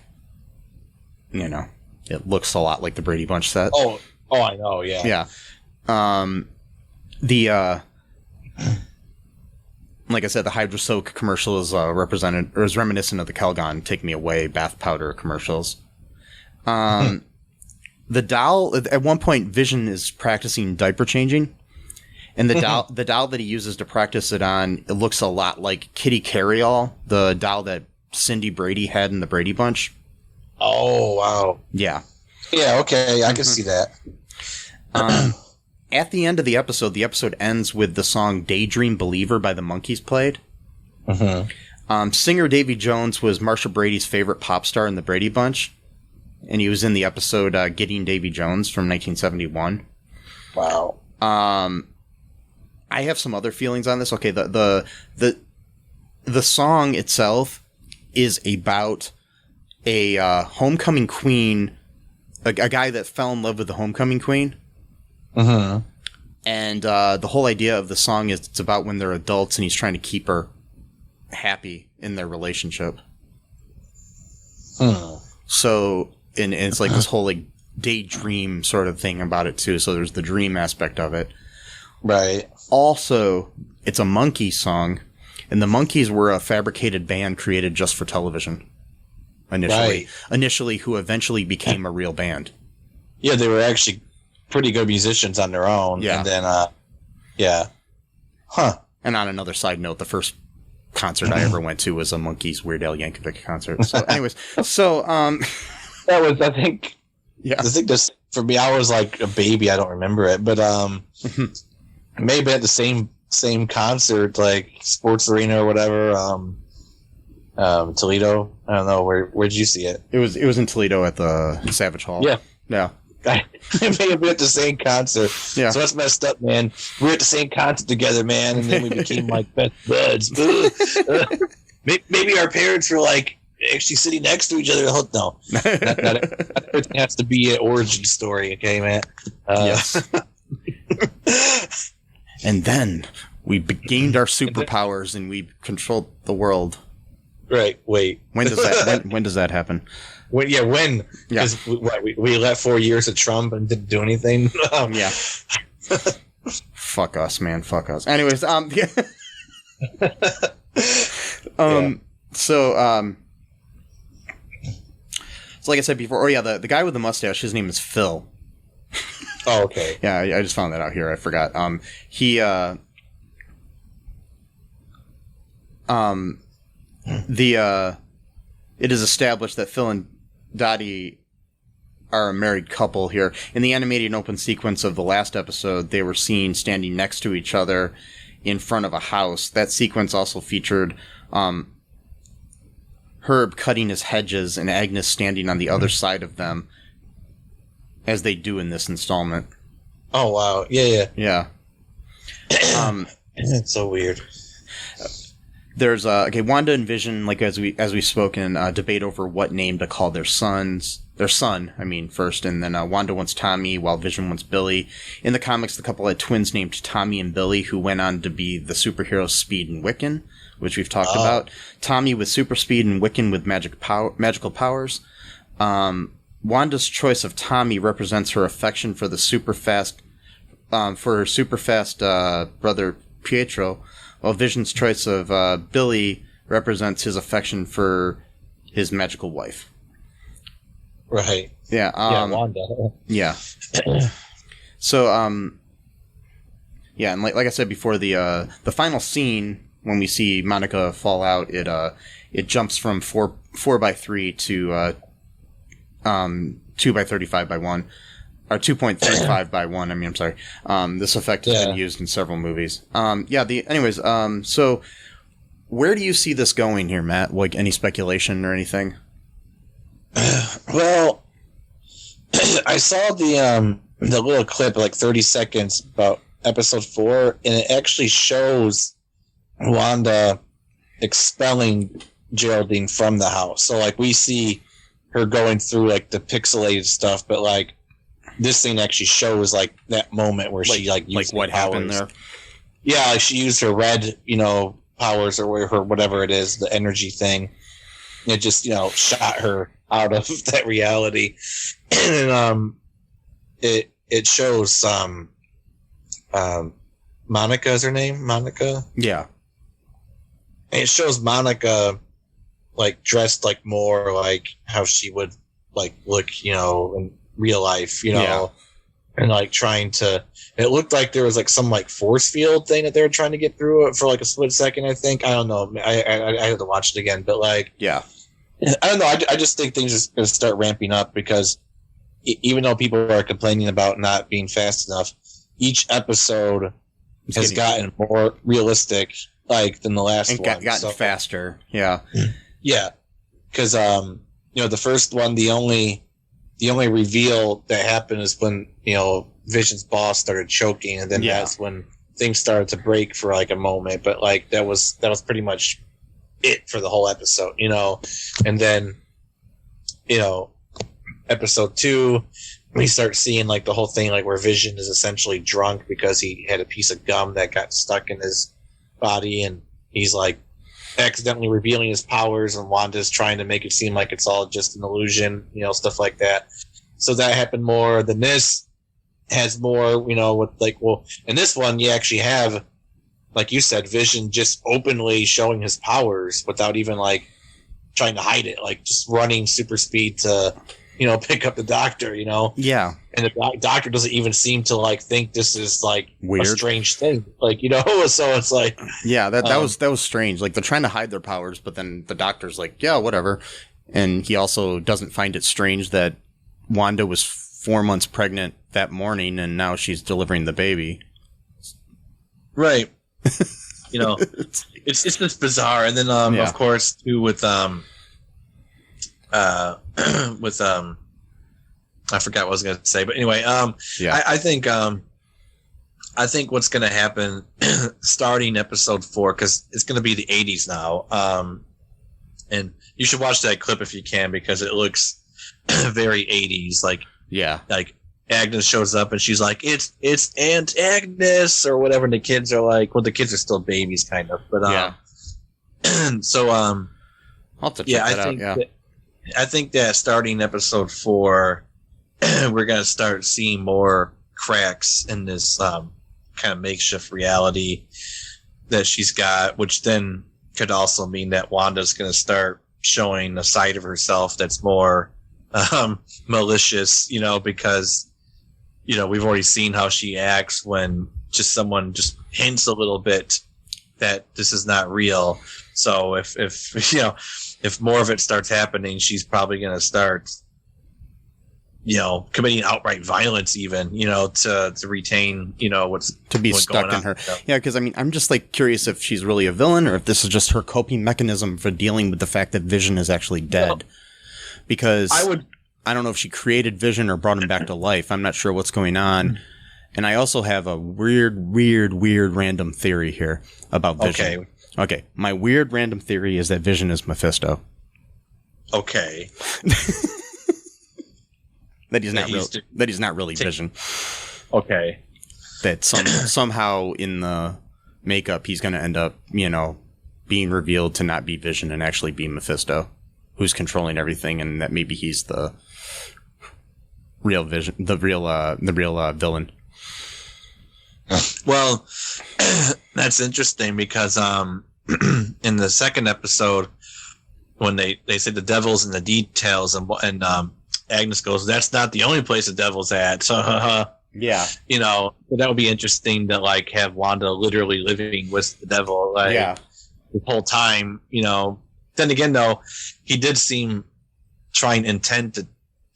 It looks a lot like the Brady Bunch set. Oh, I know, yeah. Yeah. Like I said, the Hydro Soak commercial is is reminiscent of the Calgon Take Me Away bath powder commercials. The doll, at one point, Vision is practicing diaper changing, and the doll that he uses to practice it on, it looks a lot like Kitty Carryall, the doll that Cindy Brady had in the Brady Bunch. Oh, wow. Yeah. Yeah, okay, I can see that. At the end of the episode ends with the song Daydream Believer by the Monkees played. Singer Davy Jones was Marsha Brady's favorite pop star in the Brady Bunch, and he was in the episode Getting Davy Jones from 1971. Wow. I have some other feelings on this. Okay, the song itself is about a homecoming queen, a guy that fell in love with the homecoming queen. And the whole idea of the song is it's about when they're adults and he's trying to keep her happy in their relationship. So, and it's like this whole like daydream sort of thing about it too. So there's the dream aspect of it. Right. Also, it's a Monkees song, and the Monkees were a fabricated band created just for television. Initially, who eventually became a real band. Yeah, they were actually pretty good musicians on their own. Yeah. And then, yeah. Huh. And on another side note, the first concert I ever went to was a Monkees Weird Al Yankovic concert. So anyways, that was, I think this, for me, I was like a baby. I don't remember it, but, maybe at the same concert, like Sports Arena or whatever, Toledo. I don't know. Where'd you see it? It was in Toledo at the Savage Hall. Yeah. Yeah. I may have been at the same concert. Yeah. So that's messed up, man. We were at the same concert together, man, and then we became like best buds. Maybe our parents were like actually sitting next to each other. No, not everything has to be an origin story, okay, man? Yes. And then we gained our superpowers and we controlled the world. Right. Wait. When does that happen? When? Yeah. Because we let 4 years of Trump and didn't do anything. Yeah. Fuck us, man. Fuck us. Anyways, yeah. So like I said before, the guy with the mustache, his name is Phil. Oh, okay. Yeah, I just found that out here. I forgot. It is established that Phil and Dottie are a married couple here. In the animated open sequence of the last episode, they were seen standing next to each other in front of a house. That sequence also featured Herb cutting his hedges and Agnes standing on the other side of them, as they do in this installment. Oh, wow. Yeah. Yeah. It's so weird. There's Wanda and Vision, like as we've spoken, debate over what name to call their son, first, and then Wanda wants Tommy while Vision wants Billy. In the comics, the couple had twins named Tommy and Billy, who went on to be the superheroes Speed and Wiccan, which we've talked about. Tommy with super speed and Wiccan with magical powers. Wanda's choice of Tommy represents her affection for the super fast brother Pietro, while Vision's choice of Billy represents his affection for his magical wife. Right. Yeah. Wanda. Yeah. So, and like I said before, the final scene when we see Monica fall out, it jumps from 4:3 to 2:35:1. Or 2.35:1. I'm sorry. This effect has been used in several movies. So where do you see this going here, Matt? Like, any speculation or anything? Well, I saw the little clip, like 30 seconds, about episode 4, and it actually shows Wanda expelling Geraldine from the house. So, like, we see her going through, like, the pixelated stuff, but, like, this thing actually shows, like, that moment where she, like, used what happened there. Yeah, like, she used her red, powers or her whatever it is, the energy thing. It just, shot her out of that reality. And it shows Monica is her name? Monica? Yeah. And it shows Monica, like, dressed, like, more like how she would, like, look, in real life, and, like, trying to... It looked like there was, like, some, like, force field thing that they were trying to get through it for, like, a split second, I think. I don't know. I had to watch it again, but, like... Yeah. I don't know. I just think things are going to start ramping up because even though people are complaining about not being fast enough, each episode has gotten more realistic, like, than the last one. And gotten faster. Yeah. Yeah. Because, the first one, the only reveal that happened is when, Vision's boss started choking, and then that's when things started to break for, like, a moment. But, like, that was pretty much it for the whole episode, and then, episode 2, we start seeing, like, the whole thing, like, where Vision is essentially drunk because he had a piece of gum that got stuck in his body, and he's, like, accidentally revealing his powers, and Wanda's trying to make it seem like it's all just an illusion, stuff like that. So that happened more. Then this has more, with, like, well, in this one you actually have, like you said, Vision just openly showing his powers without even, like, trying to hide it, like, just running super speed to, pick up the doctor, Yeah. And the doctor doesn't even seem to, like, think this is, like, weird, a strange thing, like, so it's like, yeah, that was strange. Like, they're trying to hide their powers, but then the doctor's like, yeah, whatever. And he also doesn't find it strange that Wanda was 4 months pregnant that morning, and now she's delivering the baby. Right. It's just bizarre. And then, of course, too, with I forgot what I was going to say, but anyway, I think what's going to happen starting episode 4, because it's going to be the 80s now, and you should watch that clip if you can, because it looks very 80s, like Agnes shows up and she's like, it's Aunt Agnes or whatever, and the kids are like, well, the kids are still babies, kind of, but so I'll have to check that out. I think that starting episode 4, we're gonna start seeing more cracks in this kind of makeshift reality that she's got, which then could also mean that Wanda's gonna start showing a side of herself that's more malicious, because we've already seen how she acts when just someone just hints a little bit that this is not real. So if more of it starts happening, she's probably going to start, committing outright violence, even, to retain, what's stuck going in her. on. Yeah, because I'm just curious if she's really a villain or if this is just her coping mechanism for dealing with the fact that Vision is actually dead. Because I don't know if she created Vision or brought him back to life. I'm not sure what's going on. And I also have a weird random theory here about Vision. Okay. My weird random theory is that Vision is Mephisto. Okay. That he's not really Vision. Okay. That somehow in the makeup he's going to end up, being revealed to not be Vision and actually be Mephisto, who's controlling everything, and that maybe he's the real Vision, the real villain. Well, that's interesting because in the second episode, when they say the devil's in the details, and Agnes goes, "That's not the only place the devil's at." So, yeah, that would be interesting to have Wanda literally living with the devil, the whole time. Then again, though, he did seem trying intent to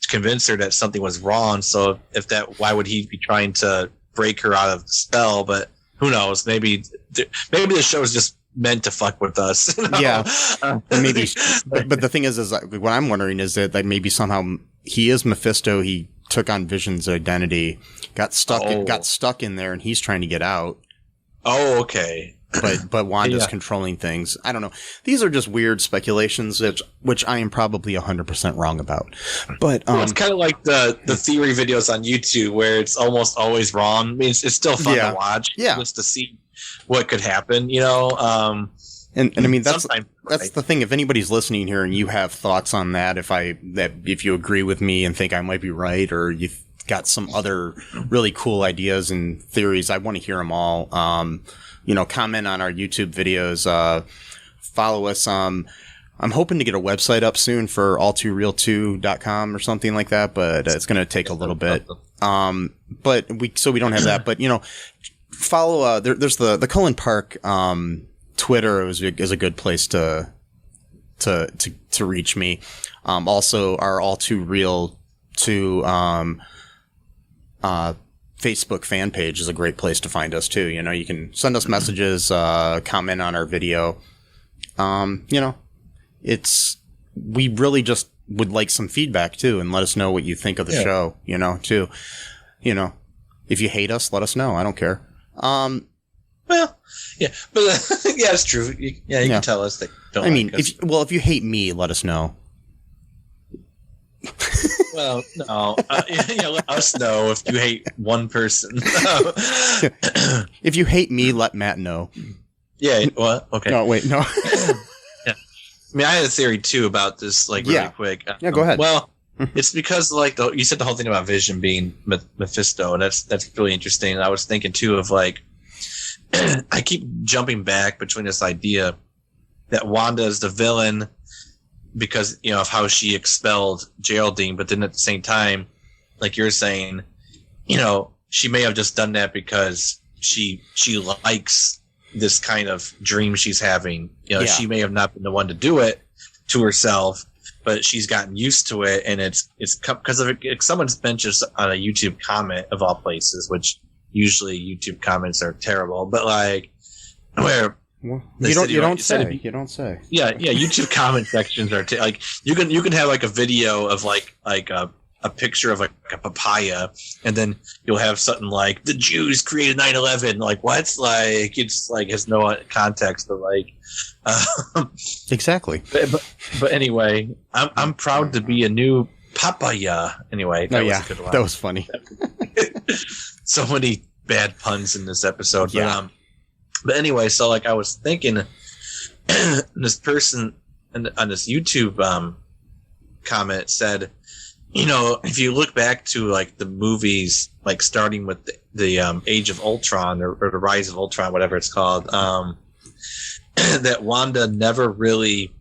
convince her that something was wrong. So, why would he be trying to break her out of the spell? But who knows? Maybe the show is just meant to fuck with us. Yeah, maybe. But the thing is what I'm wondering is that maybe somehow he is Mephisto. He took on Vision's identity, got stuck in there, and he's trying to get out. Oh, okay. But Wanda's controlling things. I don't know. These are just weird speculations, which I am probably 100% wrong about. But it's kind of like the theory videos on YouTube where it's almost always wrong. I mean, it's still fun to watch, just to see what could happen. And I mean that's the thing. If anybody's listening here and you have thoughts on that, if you agree with me and think I might be right, or you've got some other really cool ideas and theories, I want to hear them all. Comment on our YouTube videos, follow us. I'm hoping to get a website up soon for all2real2.com or something like that, but it's going to take a little bit. But we don't have that, but follow, there's the Cullen Park, Twitter is a good place to reach me. Also our All Too Real 2, Facebook fan page is a great place to find us too. You can send us messages, comment on our video. We really just would like some feedback too, and let us know what you think of the show, too. If you hate us, let us know. I don't care. Well, yeah, but it's true. You can tell us that. If you hate me, let us know. Well, no. Let us know if you hate one person. If you hate me, let Matt know. Yeah. What? Okay. No, wait. No. Yeah. I mean, I had a theory too about this. Really quick. Yeah. Go ahead. Well, it's because you said the whole thing about Vision being Mephisto, and that's really interesting. And I was thinking too of I keep jumping back between this idea that Wanda is the villain because of how she expelled Geraldine, but then at the same time, like you're saying, she may have just done that because she likes this kind of dream she's having. She may have not been the one to do it to herself, but she's gotten used to it, and it's because of it. Someone's mentioned on a YouTube comment of all places, which usually YouTube comments are terrible, but where. You don't say. Yeah, YouTube comment sections are you can have a video of a picture of a papaya, and then you'll have something like the Jews created 9/11. What? It's has no context, but exactly. But anyway, I'm proud to be a new papaya. Anyway, that was a good one. That was funny. So many bad puns in this episode, but anyway, so I was thinking, this person on this YouTube comment said, if you look back to the movies, starting with the Age of Ultron or the Rise of Ultron, whatever it's called, that Wanda never really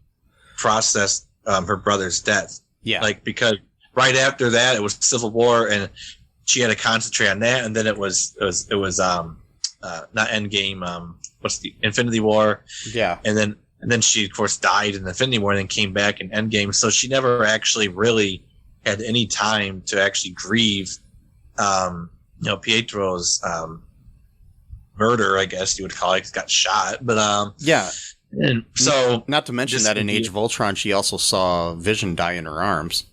processed her brother's death. Yeah, because right after that it was Civil War, and she had to concentrate on that, and then it was not Endgame, what's the Infinity War? Yeah. And then she of course died in the Infinity War and then came back in Endgame. So she never actually really had any time to actually grieve, Pietro's murder, I guess you would call it. He got shot, but yeah. And so, not to mention that in Age of Ultron, she also saw Vision die in her arms.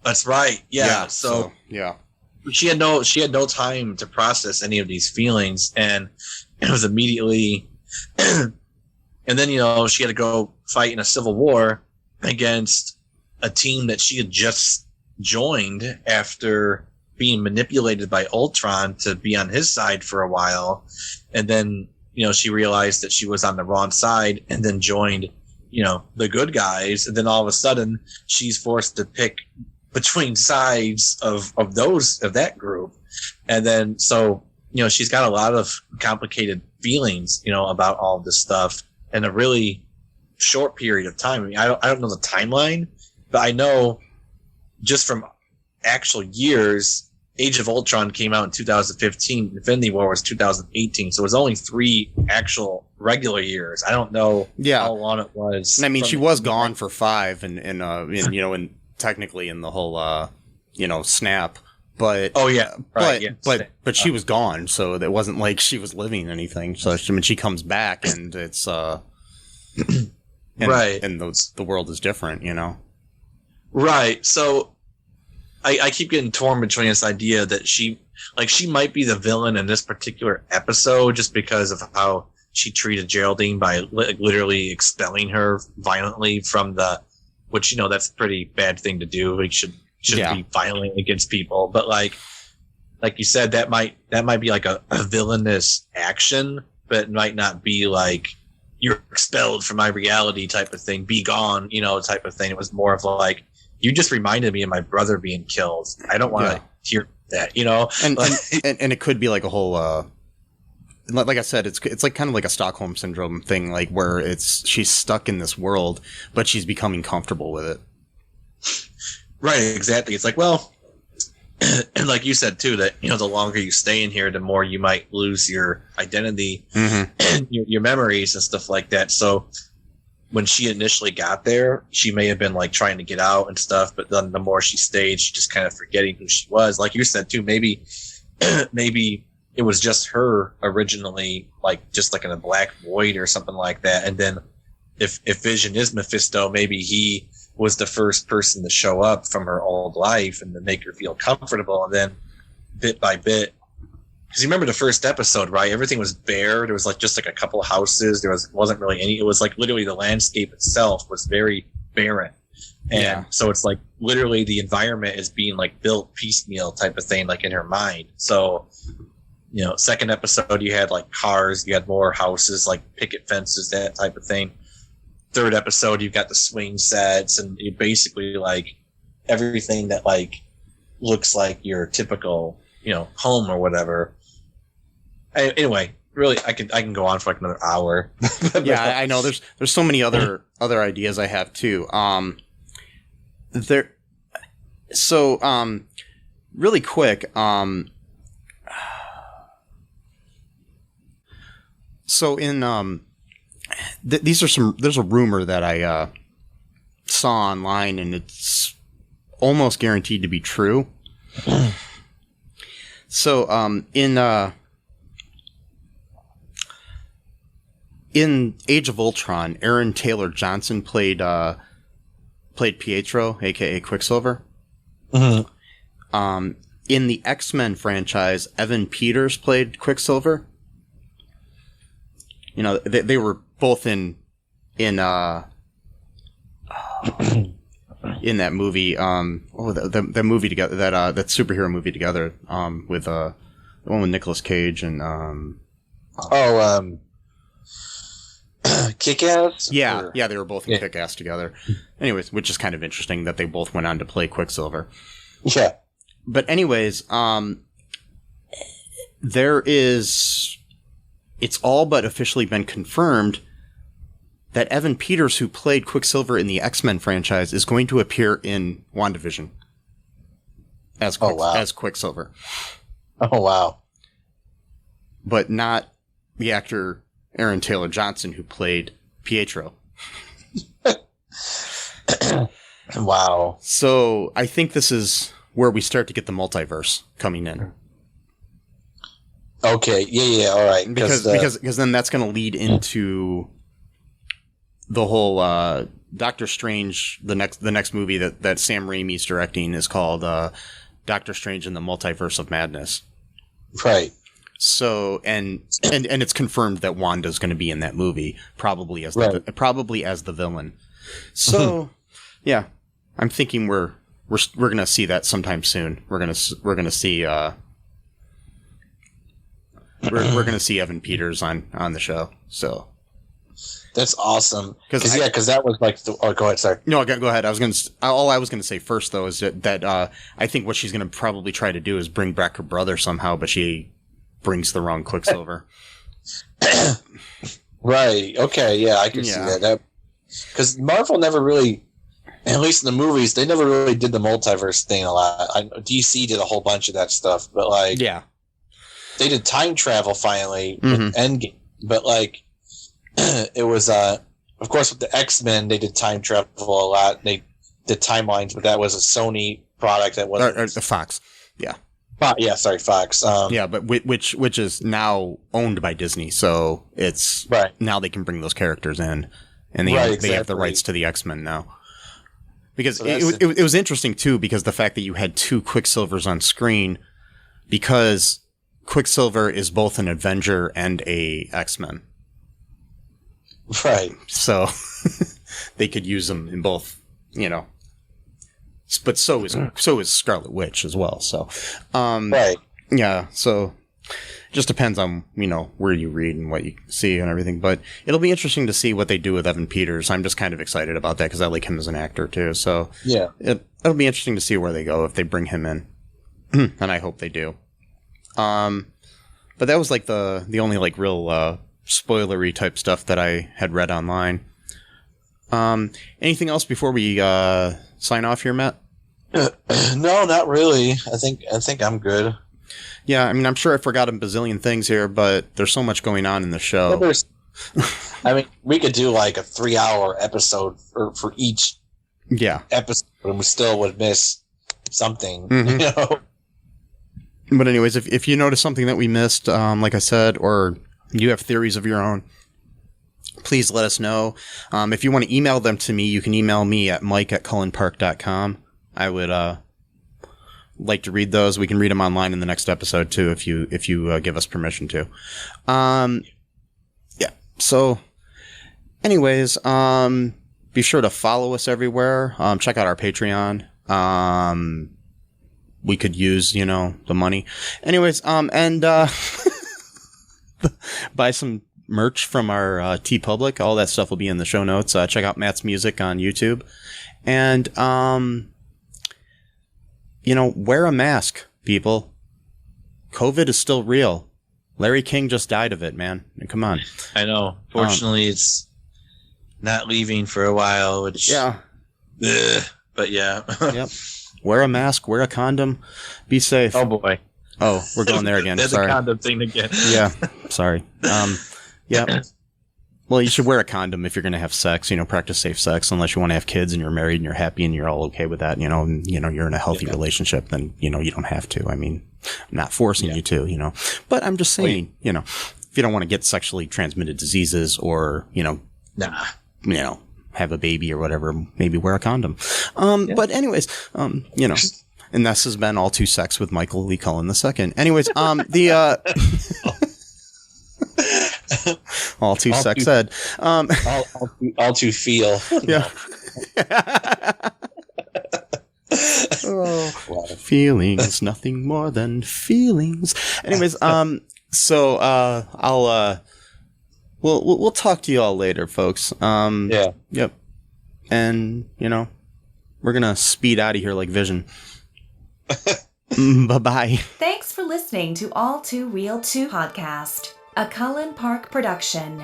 That's right. Yeah. So yeah, she had no time to process any of these feelings, and it was immediately. And then she had to go fight in a civil war against a team that she had just joined after being manipulated by Ultron to be on his side for a while, and then. She realized that she was on the wrong side and then joined, the good guys. And then all of a sudden she's forced to pick between sides of that group. And then, so, she's got a lot of complicated feelings, about all of this stuff in a really short period of time. I mean, I don't know the timeline, but I know just from actual years, Age of Ultron came out in 2015. Infinity War was 2018. So it was only 3 actual regular years. I don't know how long it was. I mean, she was gone for 5 and technically in the whole, snap. But but she was gone. So it wasn't like she was living anything. So she comes back and it's, right. And the world is different, Right. So, I keep getting torn between this idea that she might be the villain in this particular episode just because of how she treated Geraldine by literally expelling her violently from which that's a pretty bad thing to do. We shouldn't be violent against people, but like you said, that might be like a villainous action, but it might not be like you're expelled from my reality type of thing, be gone, type of thing. It was more of like, you just reminded me of my brother being killed. I don't want to hear that, And it could be like a whole, like I said, it's like kind of like a Stockholm syndrome thing, like where she's stuck in this world, but she's becoming comfortable with it. Right, exactly. It's like, well, and like you said too, that the longer you stay in here, the more you might lose your identity and your memories and stuff like that. So. When she initially got there, she may have been like trying to get out and stuff, but then the more she stayed, she just kind of forgetting who she was. Like you said too, maybe it was just her originally, like just like in a black void or something like that. And then if Vision is Mephisto, maybe he was the first person to show up from her old life and to make her feel comfortable. And then bit by bit, because you remember the first episode, right? Everything was bare. There was just a couple of houses. Wasn't really any. It was like literally the landscape itself was very barren, and so it's like literally the environment is being like built piecemeal type of thing, like in her mind. So, second episode you had like cars, you had more houses, like picket fences, that type of thing. Third episode you've got the swing sets, and you basically like everything that like looks like your typical home or whatever. Anyway, really, I can go on for like another hour. Yeah, I know. There's so many other ideas I have too. Really quick. So in there's a rumor that I saw online, and it's almost guaranteed to be true. So in Age of Ultron, Aaron Taylor Johnson played Pietro, aka Quicksilver. Mm-hmm. In the X-Men franchise, Evan Peters played Quicksilver. They were both in that movie. That movie together, that superhero movie together, with the one with Nicolas Cage and Kick-Ass? Yeah, they were both in Kick-Ass together. Anyways, which is kind of interesting that they both went on to play Quicksilver. Yeah. But anyways, it's all but officially been confirmed that Evan Peters, who played Quicksilver in the X-Men franchise, is going to appear in WandaVision as Quicksilver. Oh, wow. But not the actor Aaron Taylor Johnson, who played Pietro. Wow. So I think this is where we start to get the multiverse coming in. Okay. Yeah. All right. Because then that's going to lead into the whole Doctor Strange. The next movie that Sam Raimi's directing is called Doctor Strange in the Multiverse of Madness. Right. So and it's confirmed that Wanda's going to be in that movie, probably as the villain. So yeah, I'm thinking we're going to see that sometime soon. We're going to see we're going to see Evan Peters on the show. So that's awesome. Because that was like go ahead. Sorry. No, go ahead. All I was going to say first though is that I think what she's going to probably try to do is bring back her brother somehow, but she brings the wrong Quicksilver. Right. Okay. Yeah, I can see that. Because Marvel never really, at least in the movies, they never really did the multiverse thing a lot. DC did a whole bunch of that stuff, but like, they did time travel finally with Endgame. But like, it was of course with the X-Men they did time travel a lot. They did timelines, but that was a Sony product that wasn't or the Fox. Yeah. Fox. But which is now owned by Disney, so it's now they can bring those characters in, and they have the rights to the X-Men now. Because it was interesting too, because the fact that you had two Quicksilvers on screen, because Quicksilver is both an Avenger and a X-Men. Right. So they could use them in both, But so is Scarlet Witch as well. So, yeah. So, it just depends on where you read and what you see and everything. But it'll be interesting to see what they do with Evan Peters. I'm just kind of excited about that because I like him as an actor too. So yeah, it'll be interesting to see where they go if they bring him in, and I hope they do. But that was like the only like real spoilery type stuff that I had read online. Anything else before we sign off here, Matt? No, not really. I think I'm good. Yeah, I mean, I'm sure I forgot a bazillion things here, but there's so much going on in the show. I mean, we could do like a 3-hour episode for each episode, and we still would miss something. But anyways, if you notice something that we missed, like I said, or you have theories of your own, please let us know. If you want to email them to me, you can email me at mike@cullenpark.com. I would like to read those. We can read them online in the next episode too, if you give us permission to. Yeah. So, anyways, be sure to follow us everywhere. Check out our Patreon. We could use, the money. Anyways, and buy some merch from our TeePublic. All that stuff will be in the show notes. Check out Matt's music on YouTube. And, wear a mask, people. COVID is still real. Larry King just died of it, man. Come on. I know. Fortunately, it's not leaving for a while, which... Yeah. But yeah. Yep. Wear a mask. Wear a condom. Be safe. Oh, boy. Oh, we're going there again. There's Sorry. a condom thing again. Yeah. Sorry. Yeah. Well, you should wear a condom if you're going to have sex, practice safe sex, unless you want to have kids and you're married and you're happy and you're all okay with that, and, you're in a healthy relationship, then, you don't have to. I mean, I'm not forcing you to, but I'm just saying, if you don't want to get sexually transmitted diseases or, have a baby or whatever, maybe wear a condom. But anyways, and this has been All Too Sex with Michael Lee Cullen II. Anyways, all too sex ed. All too feel. Yeah. Feelings, nothing more than feelings. Anyways, so we'll talk to you all later, folks. Yeah. Yep. And we're gonna speed out of here like Vision. Bye-bye. Thanks for listening to All Too Real 2 podcast, a Cullen Park production.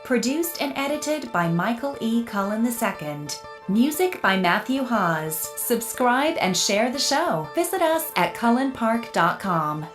Produced and edited by Michael E. Cullen II. Music by Matthew Hawes. Subscribe and share the show. Visit us at cullenpark.com.